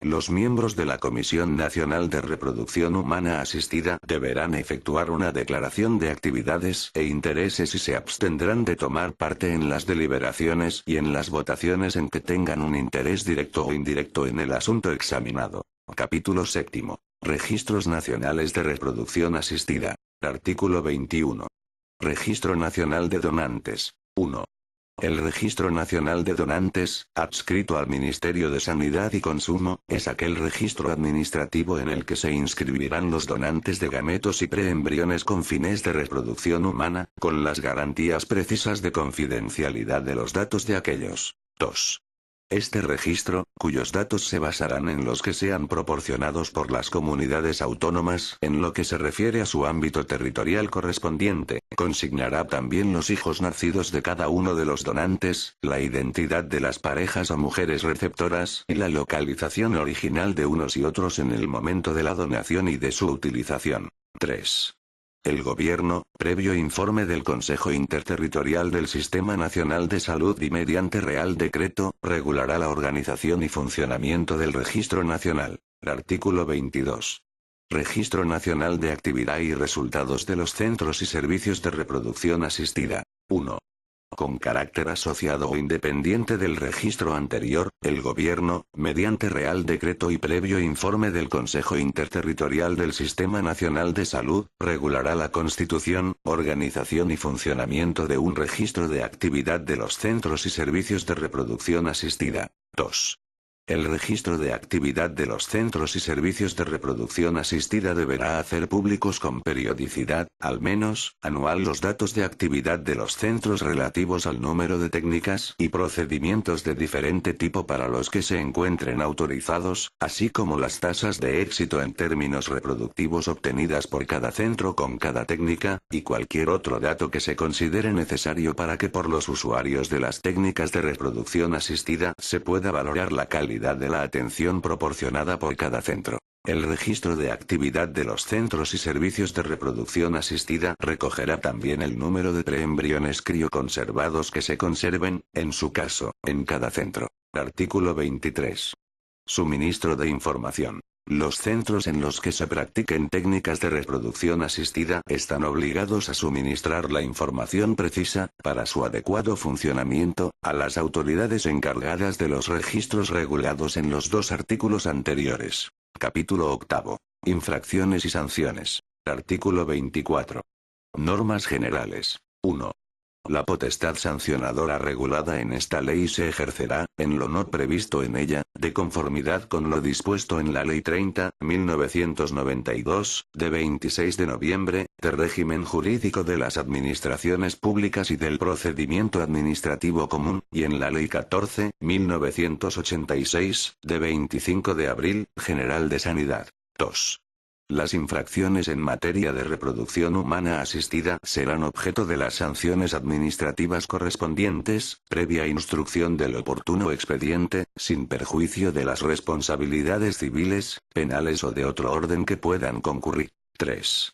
Los miembros de la Comisión Nacional de Reproducción Humana Asistida deberán efectuar una declaración de actividades e intereses y se abstendrán de tomar parte en las deliberaciones y en las votaciones en que tengan un interés directo o indirecto en el asunto examinado. Capítulo 7. Registros Nacionales de Reproducción Asistida. Artículo 21. Registro Nacional de Donantes. 1. El Registro Nacional de Donantes, adscrito al Ministerio de Sanidad y Consumo, es aquel registro administrativo en el que se inscribirán los donantes de gametos y preembriones con fines de reproducción humana, con las garantías precisas de confidencialidad de los datos de aquellos. 2. Este registro, cuyos datos se basarán en los que sean proporcionados por las comunidades autónomas en lo que se refiere a su ámbito territorial correspondiente, consignará también los hijos nacidos de cada uno de los donantes, la identidad de las parejas o mujeres receptoras y la localización original de unos y otros en el momento de la donación y de su utilización. 3. El Gobierno, previo informe del Consejo Interterritorial del Sistema Nacional de Salud y mediante Real Decreto, regulará la organización y funcionamiento del Registro Nacional. Artículo 22. Registro Nacional de Actividad y Resultados de los Centros y Servicios de Reproducción Asistida. 1. Con carácter asociado o independiente del registro anterior, el Gobierno, mediante Real Decreto y previo informe del Consejo Interterritorial del Sistema Nacional de Salud, regulará la constitución, organización y funcionamiento de un registro de actividad de los centros y servicios de reproducción asistida. 2. El registro de actividad de los centros y servicios de reproducción asistida deberá hacer públicos con periodicidad, al menos, anual los datos de actividad de los centros relativos al número de técnicas y procedimientos de diferente tipo para los que se encuentren autorizados, así como las tasas de éxito en términos reproductivos obtenidas por cada centro con cada técnica, y cualquier otro dato que se considere necesario para que por los usuarios de las técnicas de reproducción asistida se pueda valorar la calidad de la atención proporcionada por cada centro. El registro de actividad de los centros y servicios de reproducción asistida recogerá también el número de preembriones crioconservados que se conserven, en su caso, en cada centro. Artículo 23. Suministro de información. Los centros en los que se practiquen técnicas de reproducción asistida están obligados a suministrar la información precisa, para su adecuado funcionamiento, a las autoridades encargadas de los registros regulados en los dos artículos anteriores. Capítulo 8. Infracciones y sanciones. Artículo 24. Normas generales. 1. La potestad sancionadora regulada en esta ley se ejercerá, en lo no previsto en ella, de conformidad con lo dispuesto en la Ley 30/1992, de 26 de noviembre, de régimen jurídico de las administraciones públicas y del procedimiento administrativo común, y en la Ley 14/1986, de 25 de abril, General de Sanidad. 2. Las infracciones en materia de reproducción humana asistida serán objeto de las sanciones administrativas correspondientes, previa instrucción del oportuno expediente, sin perjuicio de las responsabilidades civiles, penales o de otro orden que puedan concurrir. 3.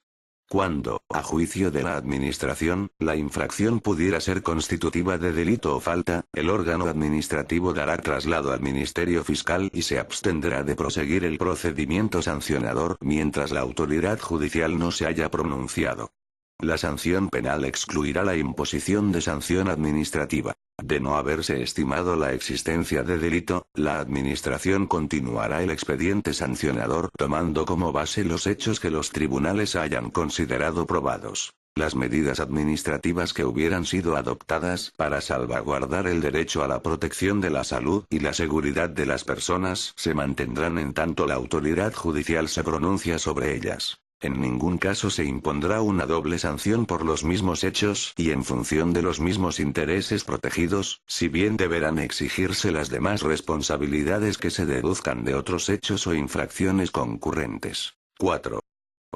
Cuando, a juicio de la Administración, la infracción pudiera ser constitutiva de delito o falta, el órgano administrativo dará traslado al Ministerio Fiscal y se abstendrá de proseguir el procedimiento sancionador mientras la autoridad judicial no se haya pronunciado. La sanción penal excluirá la imposición de sanción administrativa. De no haberse estimado la existencia de delito, la Administración continuará el expediente sancionador tomando como base los hechos que los tribunales hayan considerado probados. Las medidas administrativas que hubieran sido adoptadas para salvaguardar el derecho a la protección de la salud y la seguridad de las personas se mantendrán en tanto la autoridad judicial se pronuncia sobre ellas. En ningún caso se impondrá una doble sanción por los mismos hechos y en función de los mismos intereses protegidos, si bien deberán exigirse las demás responsabilidades que se deduzcan de otros hechos o infracciones concurrentes. 4.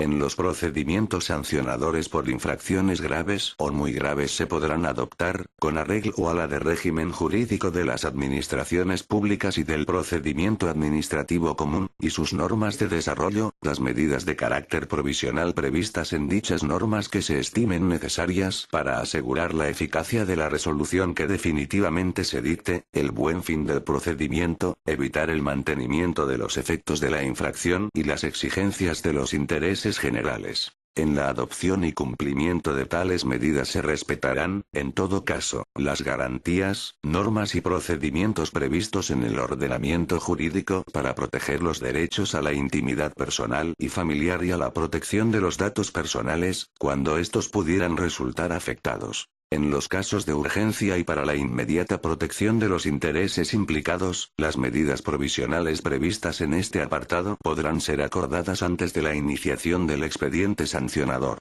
En los procedimientos sancionadores por infracciones graves o muy graves se podrán adoptar, con arreglo a la de régimen jurídico de las administraciones públicas y del procedimiento administrativo común, y sus normas de desarrollo, las medidas de carácter provisional previstas en dichas normas que se estimen necesarias para asegurar la eficacia de la resolución que definitivamente se dicte, el buen fin del procedimiento, evitar el mantenimiento de los efectos de la infracción y las exigencias de los intereses generales. En la adopción y cumplimiento de tales medidas se respetarán, en todo caso, las garantías, normas y procedimientos previstos en el ordenamiento jurídico para proteger los derechos a la intimidad personal y familiar y a la protección de los datos personales, cuando estos pudieran resultar afectados. En los casos de urgencia y para la inmediata protección de los intereses implicados, las medidas provisionales previstas en este apartado podrán ser acordadas antes de la iniciación del expediente sancionador.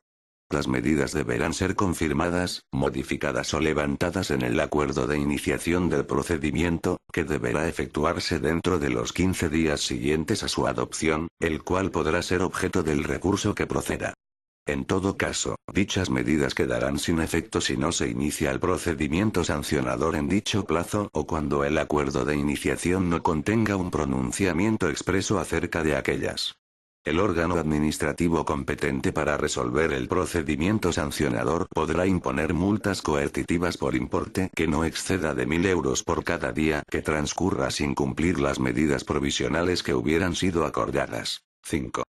Las medidas deberán ser confirmadas, modificadas o levantadas en el acuerdo de iniciación del procedimiento, que deberá efectuarse dentro de los 15 días siguientes a su adopción, el cual podrá ser objeto del recurso que proceda. En todo caso, dichas medidas quedarán sin efecto si no se inicia el procedimiento sancionador en dicho plazo o cuando el acuerdo de iniciación no contenga un pronunciamiento expreso acerca de aquellas. El órgano administrativo competente para resolver el procedimiento sancionador podrá imponer multas coercitivas por importe que no exceda de 1.000 euros por cada día que transcurra sin cumplir las medidas provisionales que hubieran sido acordadas. 5.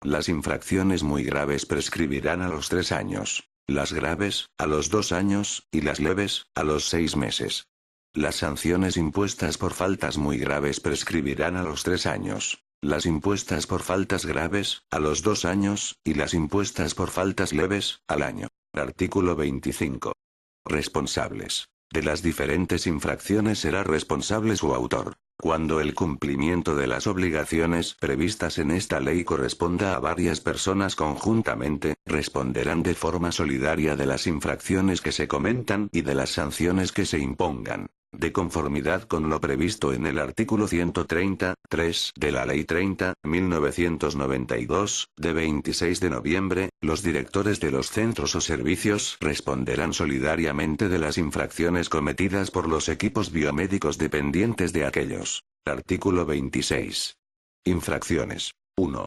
Las infracciones muy graves prescribirán a los 3 años, las graves, a los 2 años, y las leves, a los 6 meses. Las sanciones impuestas por faltas muy graves prescribirán a los 3 años, las impuestas por faltas graves, a los 2 años, y las impuestas por faltas leves, al año. Artículo 25. Responsables. De las diferentes infracciones será responsable su autor. Cuando el cumplimiento de las obligaciones previstas en esta ley corresponda a varias personas conjuntamente, responderán de forma solidaria de las infracciones que se cometan y de las sanciones que se impongan. De conformidad con lo previsto en el artículo 130.3 de la Ley 30.1992, de 26 de noviembre, los directores de los centros o servicios responderán solidariamente de las infracciones cometidas por los equipos biomédicos dependientes de aquellos. Artículo 26. Infracciones. 1.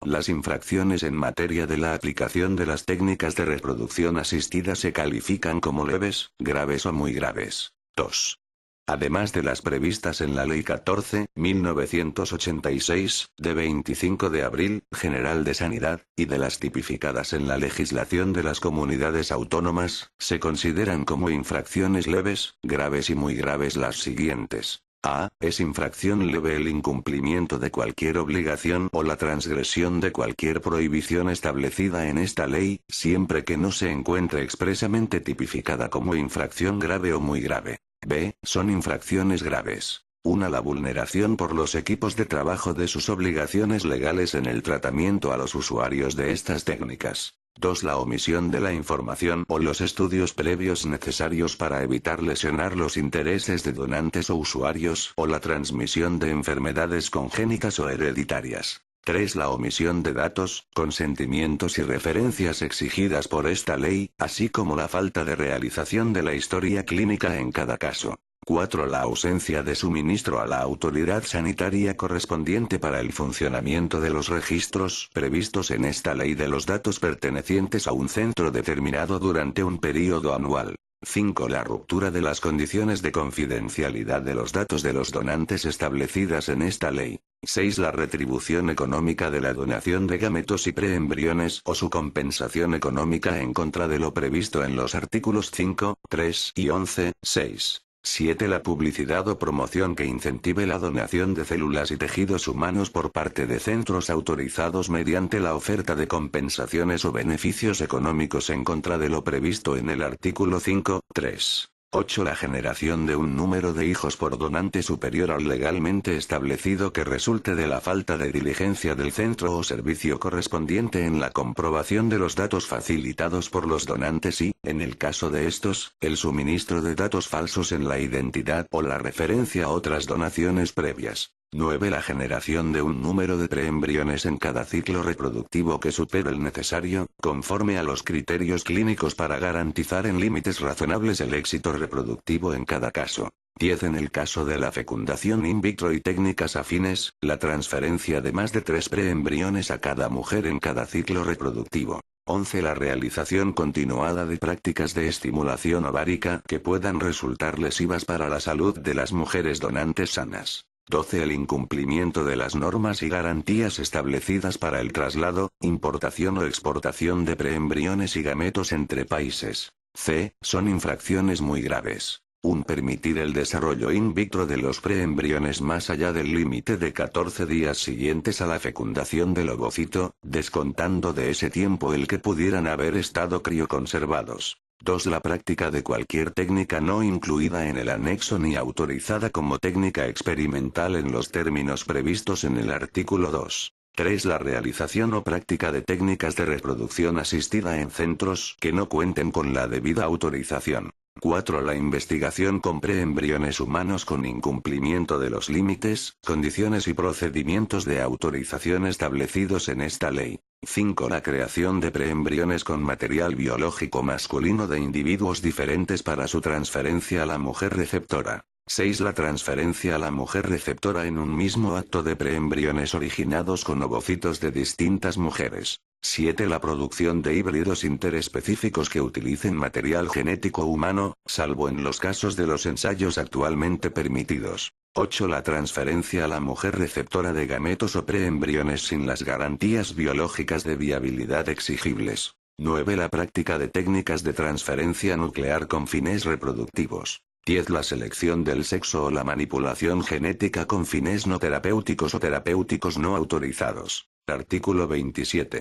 Las infracciones en materia de la aplicación de las técnicas de reproducción asistida se califican como leves, graves o muy graves. 2. Además de las previstas en la Ley 14.1986, de 25 de abril, General de Sanidad, y de las tipificadas en la legislación de las comunidades autónomas, se consideran como infracciones leves, graves y muy graves las siguientes. A. Es infracción leve el incumplimiento de cualquier obligación o la transgresión de cualquier prohibición establecida en esta ley, siempre que no se encuentre expresamente tipificada como infracción grave o muy grave. B. Son infracciones graves. 1. La vulneración por los equipos de trabajo de sus obligaciones legales en el tratamiento a los usuarios de estas técnicas. 2. La omisión de la información o los estudios previos necesarios para evitar lesionar los intereses de donantes o usuarios o la transmisión de enfermedades congénitas o hereditarias. 3. La omisión de datos, consentimientos y referencias exigidas por esta ley, así como la falta de realización de la historia clínica en cada caso. 4. La ausencia de suministro a la autoridad sanitaria correspondiente para el funcionamiento de los registros previstos en esta ley de los datos pertenecientes a un centro determinado durante un período anual. 5. La ruptura de las condiciones de confidencialidad de los datos de los donantes establecidas en esta ley. 6. La retribución económica de la donación de gametos y preembriones o su compensación económica en contra de lo previsto en los artículos 5, 3 y 11, 6. 7. La publicidad o promoción que incentive la donación de células y tejidos humanos por parte de centros autorizados mediante la oferta de compensaciones o beneficios económicos en contra de lo previsto en el artículo 5, 3. 8. La generación de un número de hijos por donante superior al legalmente establecido que resulte de la falta de diligencia del centro o servicio correspondiente en la comprobación de los datos facilitados por los donantes y, en el caso de estos, el suministro de datos falsos en la identidad o la referencia a otras donaciones previas. 9. La generación de un número de preembriones en cada ciclo reproductivo que supere el necesario, conforme a los criterios clínicos para garantizar en límites razonables el éxito reproductivo en cada caso. 10. En el caso de la fecundación in vitro y técnicas afines, la transferencia de más de 3 preembriones a cada mujer en cada ciclo reproductivo. 11. La realización continuada de prácticas de estimulación ovárica que puedan resultar lesivas para la salud de las mujeres donantes sanas. 12. El incumplimiento de las normas y garantías establecidas para el traslado, importación o exportación de preembriones y gametos entre países. C. Son infracciones muy graves. 1. Permitir el desarrollo in vitro de los preembriones más allá del límite de 14 días siguientes a la fecundación del ovocito, descontando de ese tiempo el que pudieran haber estado crioconservados. 2. La práctica de cualquier técnica no incluida en el anexo ni autorizada como técnica experimental en los términos previstos en el artículo 2. 3. La realización o práctica de técnicas de reproducción asistida en centros que no cuenten con la debida autorización. 4. La investigación con preembriones humanos con incumplimiento de los límites, condiciones y procedimientos de autorización establecidos en esta ley. 5. La creación de preembriones con material biológico masculino de individuos diferentes para su transferencia a la mujer receptora. 6. La transferencia a la mujer receptora en un mismo acto de preembriones originados con ovocitos de distintas mujeres. 7. La producción de híbridos interespecíficos que utilicen material genético humano, salvo en los casos de los ensayos actualmente permitidos. 8. La transferencia a la mujer receptora de gametos o preembriones sin las garantías biológicas de viabilidad exigibles. 9. La práctica de técnicas de transferencia nuclear con fines reproductivos. 10. La selección del sexo o la manipulación genética con fines no terapéuticos o terapéuticos no autorizados. Artículo 27.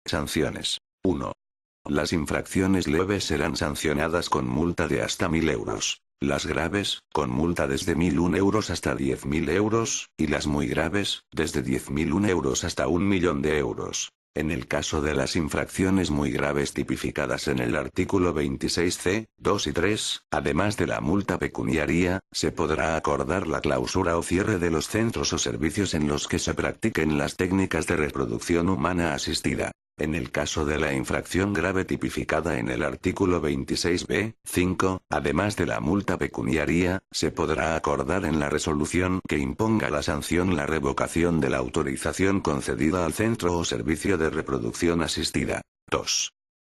Sanciones. 1. Las infracciones leves serán sancionadas con multa de hasta 1.000 euros. Las graves, con multa desde 1.001 euros hasta 10.000 euros, y las muy graves, desde 10.001 euros hasta 1.000.000 de euros. En el caso de las infracciones muy graves tipificadas en el artículo 26c, 2 y 3, además de la multa pecuniaria, se podrá acordar la clausura o cierre de los centros o servicios en los que se practiquen las técnicas de reproducción humana asistida. En el caso de la infracción grave tipificada en el artículo 26b, 5, además de la multa pecuniaria, se podrá acordar en la resolución que imponga la sanción la revocación de la autorización concedida al centro o servicio de reproducción asistida. 2.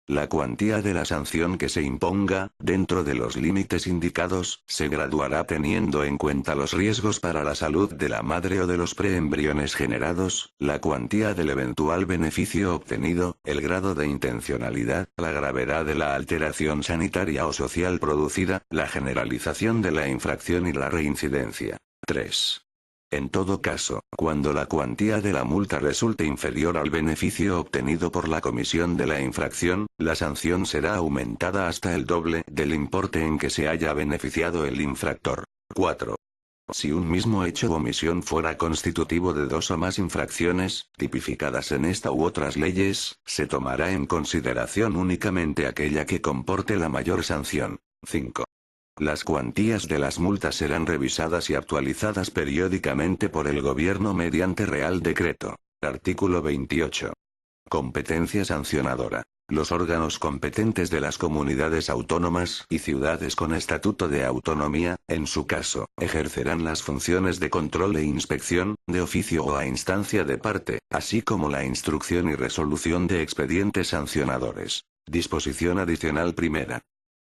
La cuantía de la sanción que se imponga, dentro de los límites indicados, se graduará teniendo en cuenta los riesgos para la salud de la madre o de los preembriones generados, la cuantía del eventual beneficio obtenido, el grado de intencionalidad, la gravedad de la alteración sanitaria o social producida, la generalización de la infracción y la reincidencia. 3. En todo caso, cuando la cuantía de la multa resulte inferior al beneficio obtenido por la comisión de la infracción, la sanción será aumentada hasta el doble del importe en que se haya beneficiado el infractor. 4. Si un mismo hecho o omisión fuera constitutivo de 2 o más infracciones, tipificadas en esta u otras leyes, se tomará en consideración únicamente aquella que comporte la mayor sanción. 5. Las cuantías de las multas serán revisadas y actualizadas periódicamente por el Gobierno mediante Real Decreto. Artículo 28. Competencia sancionadora. Los órganos competentes de las comunidades autónomas y ciudades con estatuto de autonomía, en su caso, ejercerán las funciones de control e inspección, de oficio o a instancia de parte, así como la instrucción y resolución de expedientes sancionadores. Disposición adicional primera.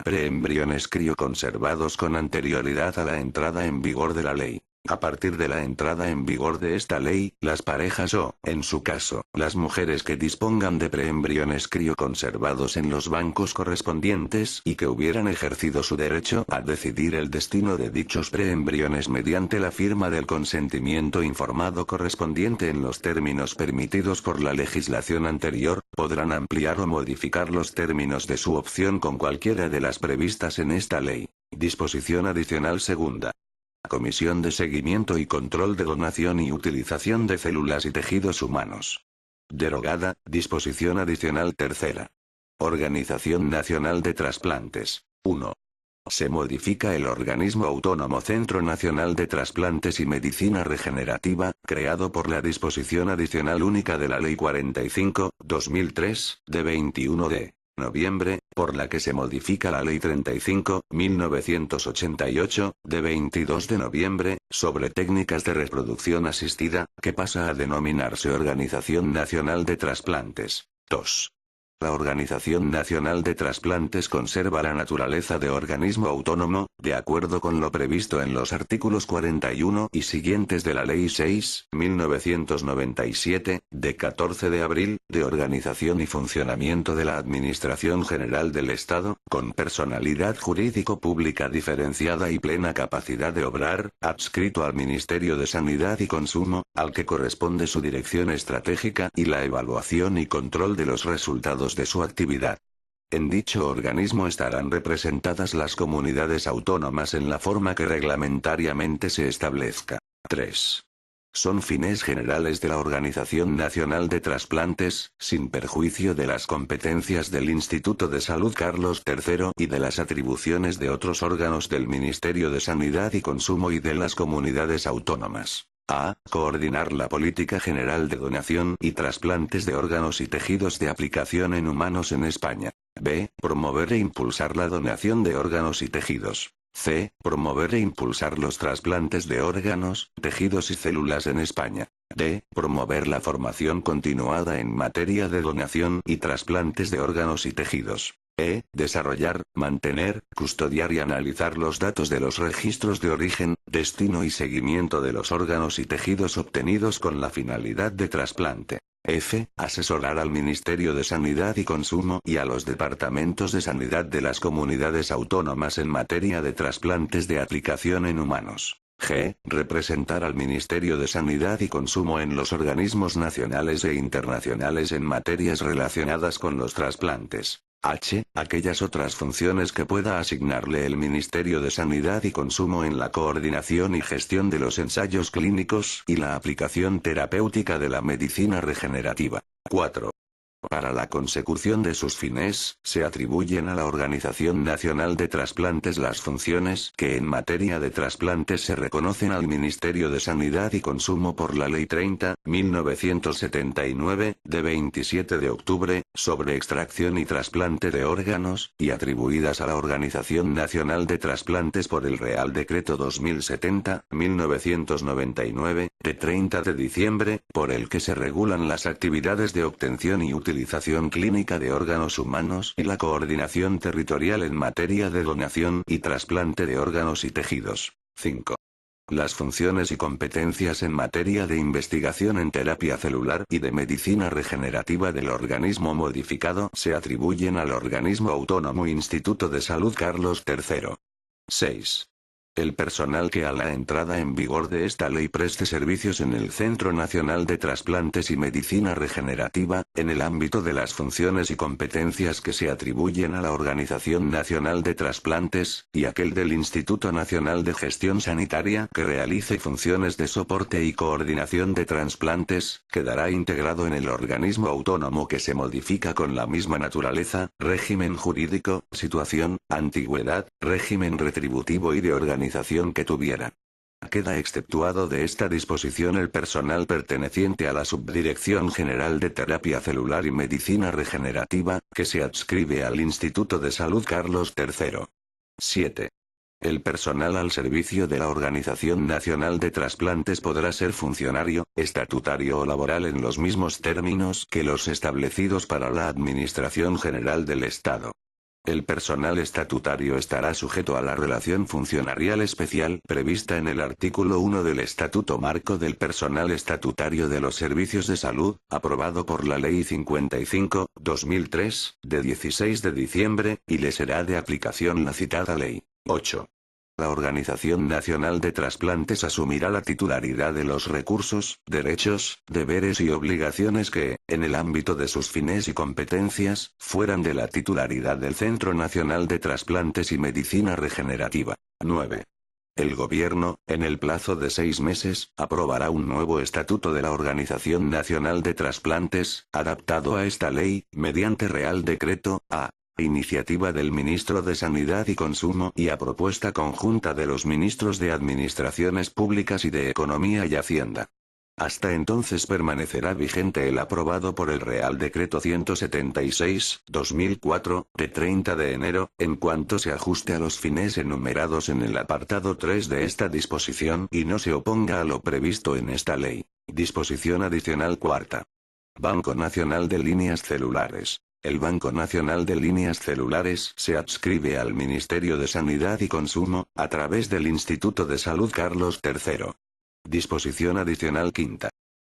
Preembriones crioconservados con anterioridad a la entrada en vigor de la ley. A partir de la entrada en vigor de esta ley, las parejas o, en su caso, las mujeres que dispongan de preembriones crioconservados en los bancos correspondientes y que hubieran ejercido su derecho a decidir el destino de dichos preembriones mediante la firma del consentimiento informado correspondiente en los términos permitidos por la legislación anterior, podrán ampliar o modificar los términos de su opción con cualquiera de las previstas en esta ley. Disposición adicional segunda. Comisión de Seguimiento y Control de Donación y Utilización de Células y Tejidos Humanos. Derogada, disposición adicional tercera. Organización Nacional de Trasplantes. 1. Se modifica el organismo autónomo Centro Nacional de Trasplantes y Medicina Regenerativa, creado por la disposición adicional única de la Ley 45/2003, de 21 de noviembre, por la que se modifica la Ley 35/1988, de 22 de noviembre, sobre técnicas de reproducción asistida, que pasa a denominarse Organización Nacional de Trasplantes. 2. La Organización Nacional de Trasplantes conserva la naturaleza de organismo autónomo, de acuerdo con lo previsto en los artículos 41 y siguientes de la Ley 6/1997, de 14 de abril, de organización y funcionamiento de la Administración General del Estado, con personalidad jurídico-pública diferenciada y plena capacidad de obrar, adscrito al Ministerio de Sanidad y Consumo, al que corresponde su dirección estratégica y la evaluación y control de los resultados de su actividad. En dicho organismo estarán representadas las comunidades autónomas en la forma que reglamentariamente se establezca. 3. Son fines generales de la Organización Nacional de Trasplantes, sin perjuicio de las competencias del Instituto de Salud Carlos III y de las atribuciones de otros órganos del Ministerio de Sanidad y Consumo y de las comunidades autónomas. A. Coordinar la política general de donación y trasplantes de órganos y tejidos de aplicación en humanos en España. B. Promover e impulsar la donación de órganos y tejidos. C. Promover e impulsar los trasplantes de órganos, tejidos y células en España. D. Promover la formación continuada en materia de donación y trasplantes de órganos y tejidos. E. Desarrollar, mantener, custodiar y analizar los datos de los registros de origen, destino y seguimiento de los órganos y tejidos obtenidos con la finalidad de trasplante. F. Asesorar al Ministerio de Sanidad y Consumo y a los departamentos de sanidad de las comunidades autónomas en materia de trasplantes de aplicación en humanos. G. Representar al Ministerio de Sanidad y Consumo en los organismos nacionales e internacionales en materias relacionadas con los trasplantes. H. Aquellas otras funciones que pueda asignarle el Ministerio de Sanidad y Consumo en la coordinación y gestión de los ensayos clínicos y la aplicación terapéutica de la medicina regenerativa. 4. Para la consecución de sus fines, se atribuyen a la Organización Nacional de Trasplantes las funciones que en materia de trasplantes se reconocen al Ministerio de Sanidad y Consumo por la Ley 30/1979, de 27 de octubre, sobre extracción y trasplante de órganos, y atribuidas a la Organización Nacional de Trasplantes por el Real Decreto 2070/1999, de 30 de diciembre, por el que se regulan las actividades de obtención y utilización clínica de órganos humanos y la coordinación territorial en materia de donación y trasplante de órganos y tejidos. 5. Las funciones y competencias en materia de investigación en terapia celular y de medicina regenerativa del organismo modificado se atribuyen al organismo autónomo Instituto de Salud Carlos III. 6. El personal que a la entrada en vigor de esta ley preste servicios en el Centro Nacional de Trasplantes y Medicina Regenerativa, en el ámbito de las funciones y competencias que se atribuyen a la Organización Nacional de Trasplantes, y aquel del Instituto Nacional de Gestión Sanitaria que realice funciones de soporte y coordinación de trasplantes, quedará integrado en el organismo autónomo que se modifica con la misma naturaleza, régimen jurídico, situación, antigüedad, régimen retributivo y de organización que tuviera. Queda exceptuado de esta disposición el personal perteneciente a la Subdirección General de Terapia Celular y Medicina Regenerativa, que se adscribe al Instituto de Salud Carlos III. 7. El personal al servicio de la Organización Nacional de Trasplantes podrá ser funcionario, estatutario o laboral en los mismos términos que los establecidos para la Administración General del Estado. El personal estatutario estará sujeto a la relación funcionarial especial prevista en el artículo 1 del Estatuto Marco del Personal Estatutario de los Servicios de Salud, aprobado por la Ley 55/2003, de 16 de diciembre, y le será de aplicación la citada ley. 8. La Organización Nacional de Trasplantes asumirá la titularidad de los recursos, derechos, deberes y obligaciones que, en el ámbito de sus fines y competencias, fueran de la titularidad del Centro Nacional de Trasplantes y Medicina Regenerativa. 9. El Gobierno, en el plazo de 6 meses, aprobará un nuevo estatuto de la Organización Nacional de Trasplantes, adaptado a esta ley, mediante Real Decreto, A. Iniciativa del Ministro de Sanidad y Consumo y a propuesta conjunta de los ministros de Administraciones Públicas y de Economía y Hacienda. Hasta entonces permanecerá vigente el aprobado por el Real Decreto 176/2004, de 30 de enero, en cuanto se ajuste a los fines enumerados en el apartado 3 de esta disposición y no se oponga a lo previsto en esta ley. Disposición adicional cuarta. Banco Nacional de Líneas Celulares. El Banco Nacional de Líneas Celulares se adscribe al Ministerio de Sanidad y Consumo, a través del Instituto de Salud Carlos III. Disposición adicional quinta.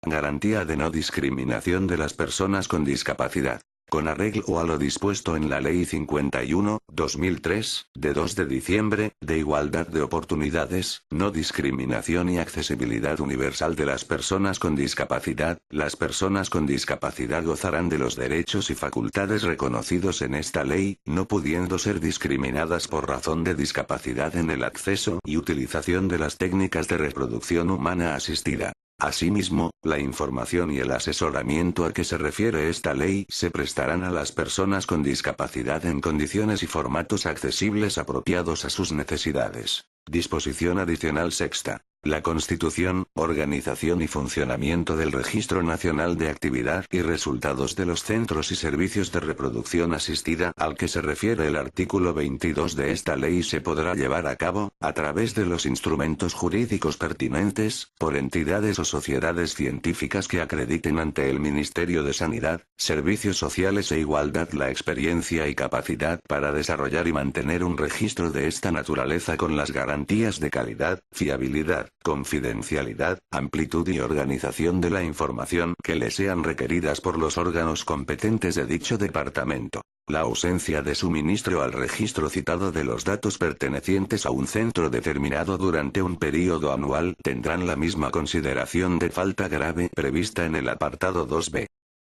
Garantía de no discriminación de las personas con discapacidad. Con arreglo a lo dispuesto en la Ley 51/2003, de 2 de diciembre, de igualdad de oportunidades, no discriminación y accesibilidad universal de las personas con discapacidad, las personas con discapacidad gozarán de los derechos y facultades reconocidos en esta ley, no pudiendo ser discriminadas por razón de discapacidad en el acceso y utilización de las técnicas de reproducción humana asistida. Asimismo, la información y el asesoramiento a que se refiere esta ley se prestarán a las personas con discapacidad en condiciones y formatos accesibles apropiados a sus necesidades. Disposición adicional sexta. La constitución, organización y funcionamiento del Registro Nacional de Actividad y resultados de los centros y servicios de reproducción asistida al que se refiere el artículo 22 de esta ley se podrá llevar a cabo, a través de los instrumentos jurídicos pertinentes, por entidades o sociedades científicas que acrediten ante el Ministerio de Sanidad, Servicios Sociales e Igualdad la experiencia y capacidad para desarrollar y mantener un registro de esta naturaleza con las garantías de calidad, fiabilidad, confidencialidad, amplitud y organización de la información que le sean requeridas por los órganos competentes de dicho departamento. La ausencia de suministro al registro citado de los datos pertenecientes a un centro determinado durante un período anual tendrán la misma consideración de falta grave prevista en el apartado 2b.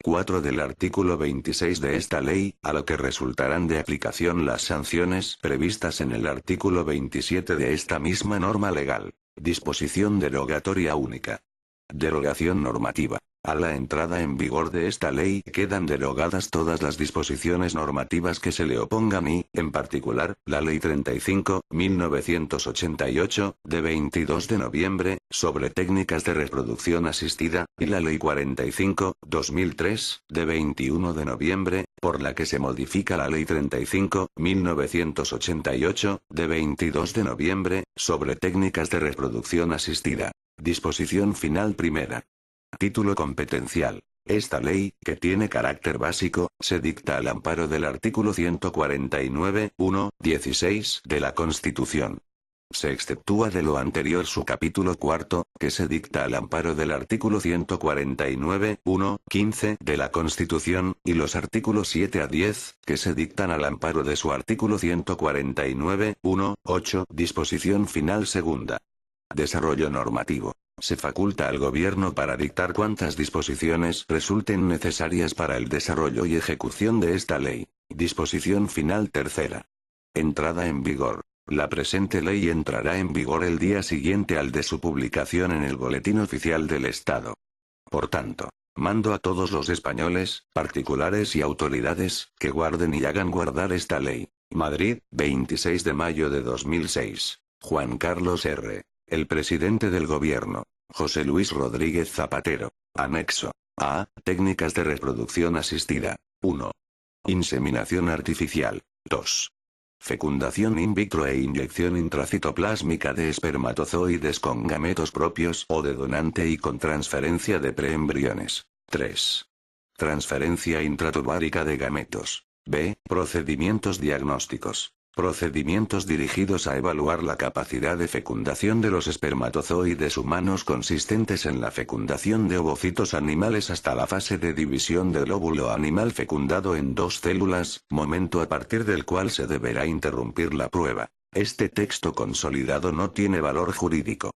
4 del artículo 26 de esta ley, a lo que resultarán de aplicación las sanciones previstas en el artículo 27 de esta misma norma legal. Disposición derogatoria única. Derogación normativa. A la entrada en vigor de esta ley quedan derogadas todas las disposiciones normativas que se le opongan y, en particular, la Ley 35/1988, de 22 de noviembre, sobre técnicas de reproducción asistida, y la Ley 45/2003, de 21 de noviembre, por la que se modifica la Ley 35/1988, de 22 de noviembre, sobre técnicas de reproducción asistida. Disposición final primera. Título competencial. Esta ley, que tiene carácter básico, se dicta al amparo del artículo 149.1.16 de la Constitución. Se exceptúa de lo anterior su capítulo cuarto, que se dicta al amparo del artículo 149.1.15 de la Constitución, y los artículos 7 a 10, que se dictan al amparo de su artículo 149.1.8. Disposición final segunda. Desarrollo normativo. Se faculta al Gobierno para dictar cuantas disposiciones resulten necesarias para el desarrollo y ejecución de esta ley. Disposición final tercera. Entrada en vigor. La presente ley entrará en vigor el día siguiente al de su publicación en el Boletín Oficial del Estado. Por tanto, mando a todos los españoles, particulares y autoridades, que guarden y hagan guardar esta ley. Madrid, 26 de mayo de 2006. Juan Carlos R. El presidente del Gobierno, José Luis Rodríguez Zapatero. Anexo A. Técnicas de reproducción asistida. 1. Inseminación artificial. 2. Fecundación in vitro e inyección intracitoplásmica de espermatozoides con gametos propios o de donante y con transferencia de preembriones. 3. Transferencia intratubárica de gametos. B. Procedimientos diagnósticos. Procedimientos dirigidos a evaluar la capacidad de fecundación de los espermatozoides humanos consistentes en la fecundación de ovocitos animales hasta la fase de división del óvulo animal fecundado en 2 células, momento a partir del cual se deberá interrumpir la prueba. Este texto consolidado no tiene valor jurídico.